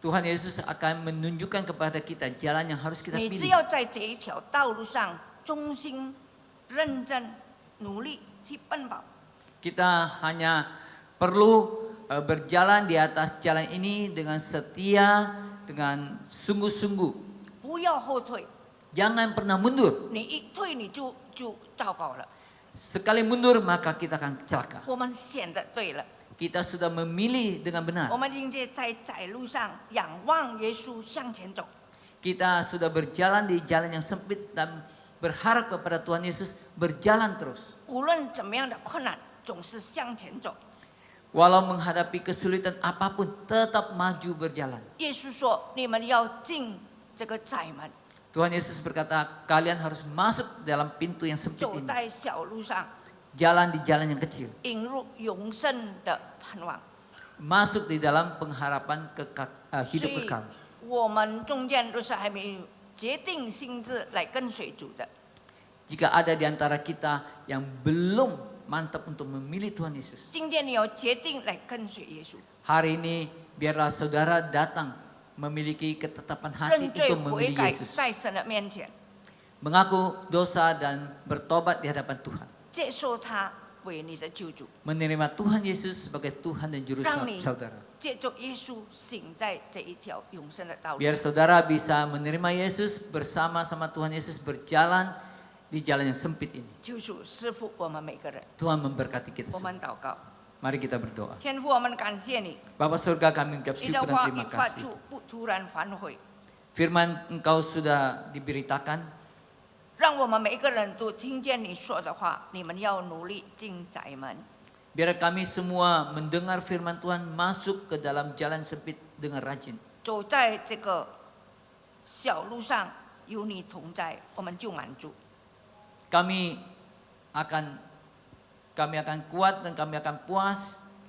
Tuhan Yesus akan menunjukkan kepada kita jalan yang harus kita 你只 pilih. 要在这一条道路上忠心、认真、努力去奔跑， Kita hanya perlu berjalan di atas jalan ini dengan setia, dengan sungguh-sungguh. 不要后退。 Jangan pernah mundur. 你一退你就糟糕了。 Sekali mundur maka kita akan celaka. 我们选择对了， Kita sudah memilih dengan benar. 我们应该在窄路上仰望耶稣向前走。 Kita sudah berjalan di jalan yang sempit dan berharap kepada Tuhan Yesus berjalan terus. 无论怎么样的困难，总是向前走。 Walau menghadapi kesulitan apapun, tetap maju berjalan. 耶稣说：“你们要进这个窄门， Tuhan Yesus berkata, kalian harus masuk dalam pintu yang sempit 走 ini. 在小路上， Jalan di jalan yang kecil. 引入永生的盼望。 Masuk di dalam pengharapan hidup 所以 kekal. 我们中间都是还没有决定心智来跟随主的。 Jika ada di antara kita yang belum mantap untuk memilih Tuhan Yesus. 今天你要决定来跟随耶稣， Hari ini biarlah saudara datang memiliki ketetapan hati 认罪 untuk 悔 memilih 改 Yesus. 在神的面前， Mengaku dosa dan bertobat di hadapan Tuhan. 接受他为你的救主， Menerima Tuhan Yesus sebagai Tuhan dan Juru 让你 saudara. 借着耶稣行在这一条永生的道路。 Biar saudara bisa menerima Yesus bersama-sama Tuhan Yesus berjalan di jalan yang sempit ini. 求主师傅我们每个人， Tuhan memberkati kita 我 semua. 们祷告。 Mari kita berdoa. 天父，我们感谢你， Bapa surga kami mengucap 你的 syukur dan 话 terima 一发 kasih. 出，不突然反悔， Firman Engkau sudah diberitakan. 让我们每个人都听见你说的话。你们要努力进窄门， Biar kami semua mendengar firman Tuhan masuk ke dalam jalan sempit dengan rajin. 走在这个小路上有你同在，我们就满足。 Kami akan kuat dan kami akan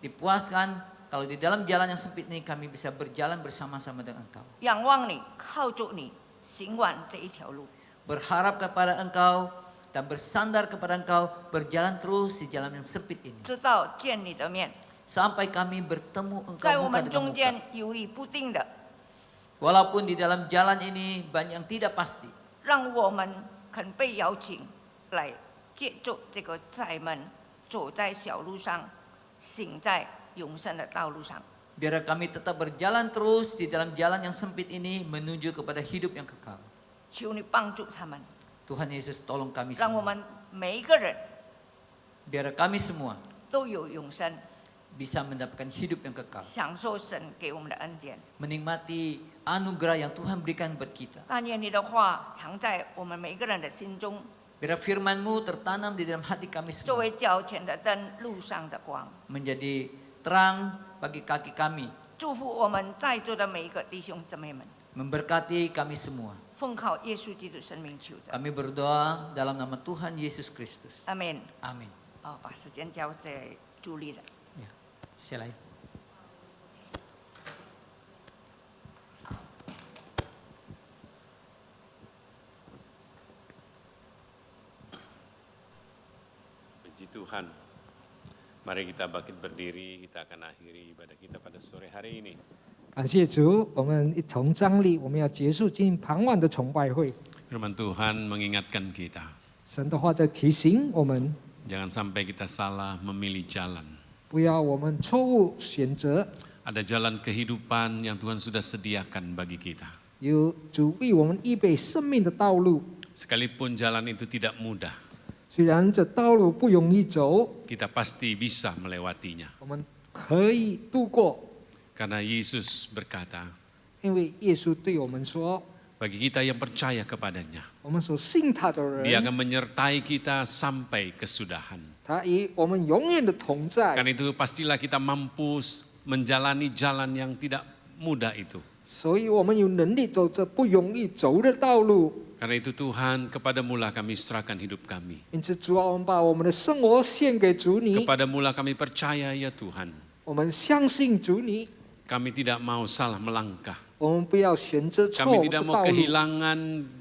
dipuaskan kalau di dalam jalan yang sempit ini kami bisa berjalan bersama-sama dengan Engkau. 仰望你，靠着你，行完这一条路。 Berharap kepada Engkau dan bersandar kepada Engkau, berjalan terus di jalan yang sempit ini. 直到见你的面， Sampai kami bertemu 在 Engkau 我 muka 们 dengan 中 muka. 间犹豫不定的， Walaupun di dalam jalan ini banyak yang tidak pasti. 让我们肯被邀请来借助这个窄门，走在小路上，行在永生的道路上。 Biar kami tetap berjalan terus di dalam jalan yang sempit ini menuju kepada hidup yang kekal. 求你帮助他们， Tuhan Yesus tolong kami 让我 semua. 们每一个人 Biar kami semua 都有永生， bisa mendapatkan hidup yang kekal. 享受神给我们的恩典。 Menikmati anugerah yang Tuhan berikan buat kita. 但愿你的话常在我们每一个人的心中， Biar firman-Mu tertanam di dalam hati kami 作 semua. 为脚前的灯，路上的光。 Menjadi terang bagi kaki kami. 祝福我们在座的每一个弟兄姊妹们， Memberkati kami semua. 奉靠耶稣基督生命求着， Kami berdoa dalam nama Tuhan Yesus Kristus. 阿门。 Amin. 哦，把时间交给助理了。 Ya, silai. Puji Tuhan. Mari kita bangkit berdiri, kita akan akhiri ibadah kita pada sore hari ini. 感谢主，我们一同站立，我们要结束今天傍晚的崇拜会。 Firman Tuhan mengingatkan kita, 神的话在提醒我们， jangan sampai kita salah memilih jalan. 不要我们错误选择， Ada jalan kehidupan yang Tuhan sudah sediakan bagi kita. 有主为我们预备生命的道路。 Sekalipun jalan itu tidak mudah, 虽然这道路不容易走， kita pasti bisa melewatinya. 我们可以度过， Karena Yesus berkata, 因为耶稣对我们说， bagi kita yang percaya kepadanya, 我们所信他的 Dia 人， akan menyertai kita sampai kesudahan. 他与我们永远的同在。 Karena itu pastilah kita mampu menjalani jalan yang tidak mudah itu. 所以我们有能力走这不容易走的道路。 Karena itu Tuhan, kepadamu-lah kami serahkan hidup kami. 因此，主啊，我们把我们的生活献给主你， Kepadamu-lah kami percaya ya Tuhan. 我们相信主你， Kami tidak mau salah melangkah. 我们不要选择错 Kami 误的 tidak 道 mau 路， kehilangan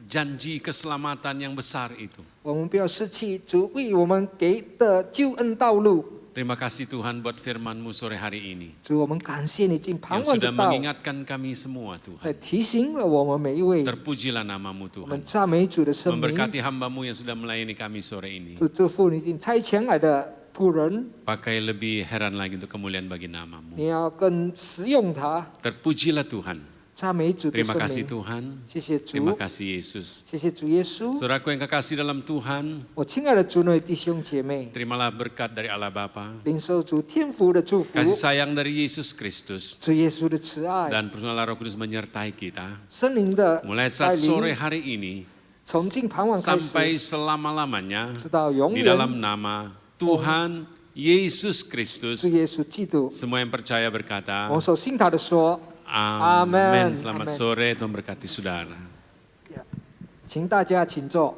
janji keselamatan yang besar itu. 我们不要失去主为我们给的救恩道路。 Terima kasih Tuhan buat firman-Mu sore hari ini. 主，我们感谢你今傍 Yang 晚的 sudah 道， mengingatkan kami semua 在 Tuhan. 提醒了我们每一位。 Terpujilah namamu 我们 Tuhan. 赞美主的生命， Memberkati hamba-Mu yang sudah melayani kami sore ini. 主祝福你已经差遣来的仆人， Pakai lebih heran lagi untuk kemuliaan bagi 你 namamu. 要更使用它。 Terpujilah Tuhan. 赞美主的 Terima 生 kasih 命， Tuhan. 谢谢主， Terima kasih Yesus. 谢谢主耶稣。 Saudaraku yang kekasih dalam Tuhan, 我亲爱的主内弟兄姐妹， terimalah berkat dari Allah Bapa, 领受主天父的祝福， kasih sayang dari Yesus Kristus, 主耶稣的慈爱， dan personal Roh Kudus menyertai kita. 圣灵的 Mulai 带 saat sore 领， hari ini 从今傍晚开 sampai 始， selama-lamanya 直到永 di 远， dalam nama Tuhan Yesus 主 Kristus. 耶稣基督， Semua yang percaya berkata, 我所信他的说， Amin. Amin. Selamat Amin. sore, Tuhan berkati saudara. 请大家请坐。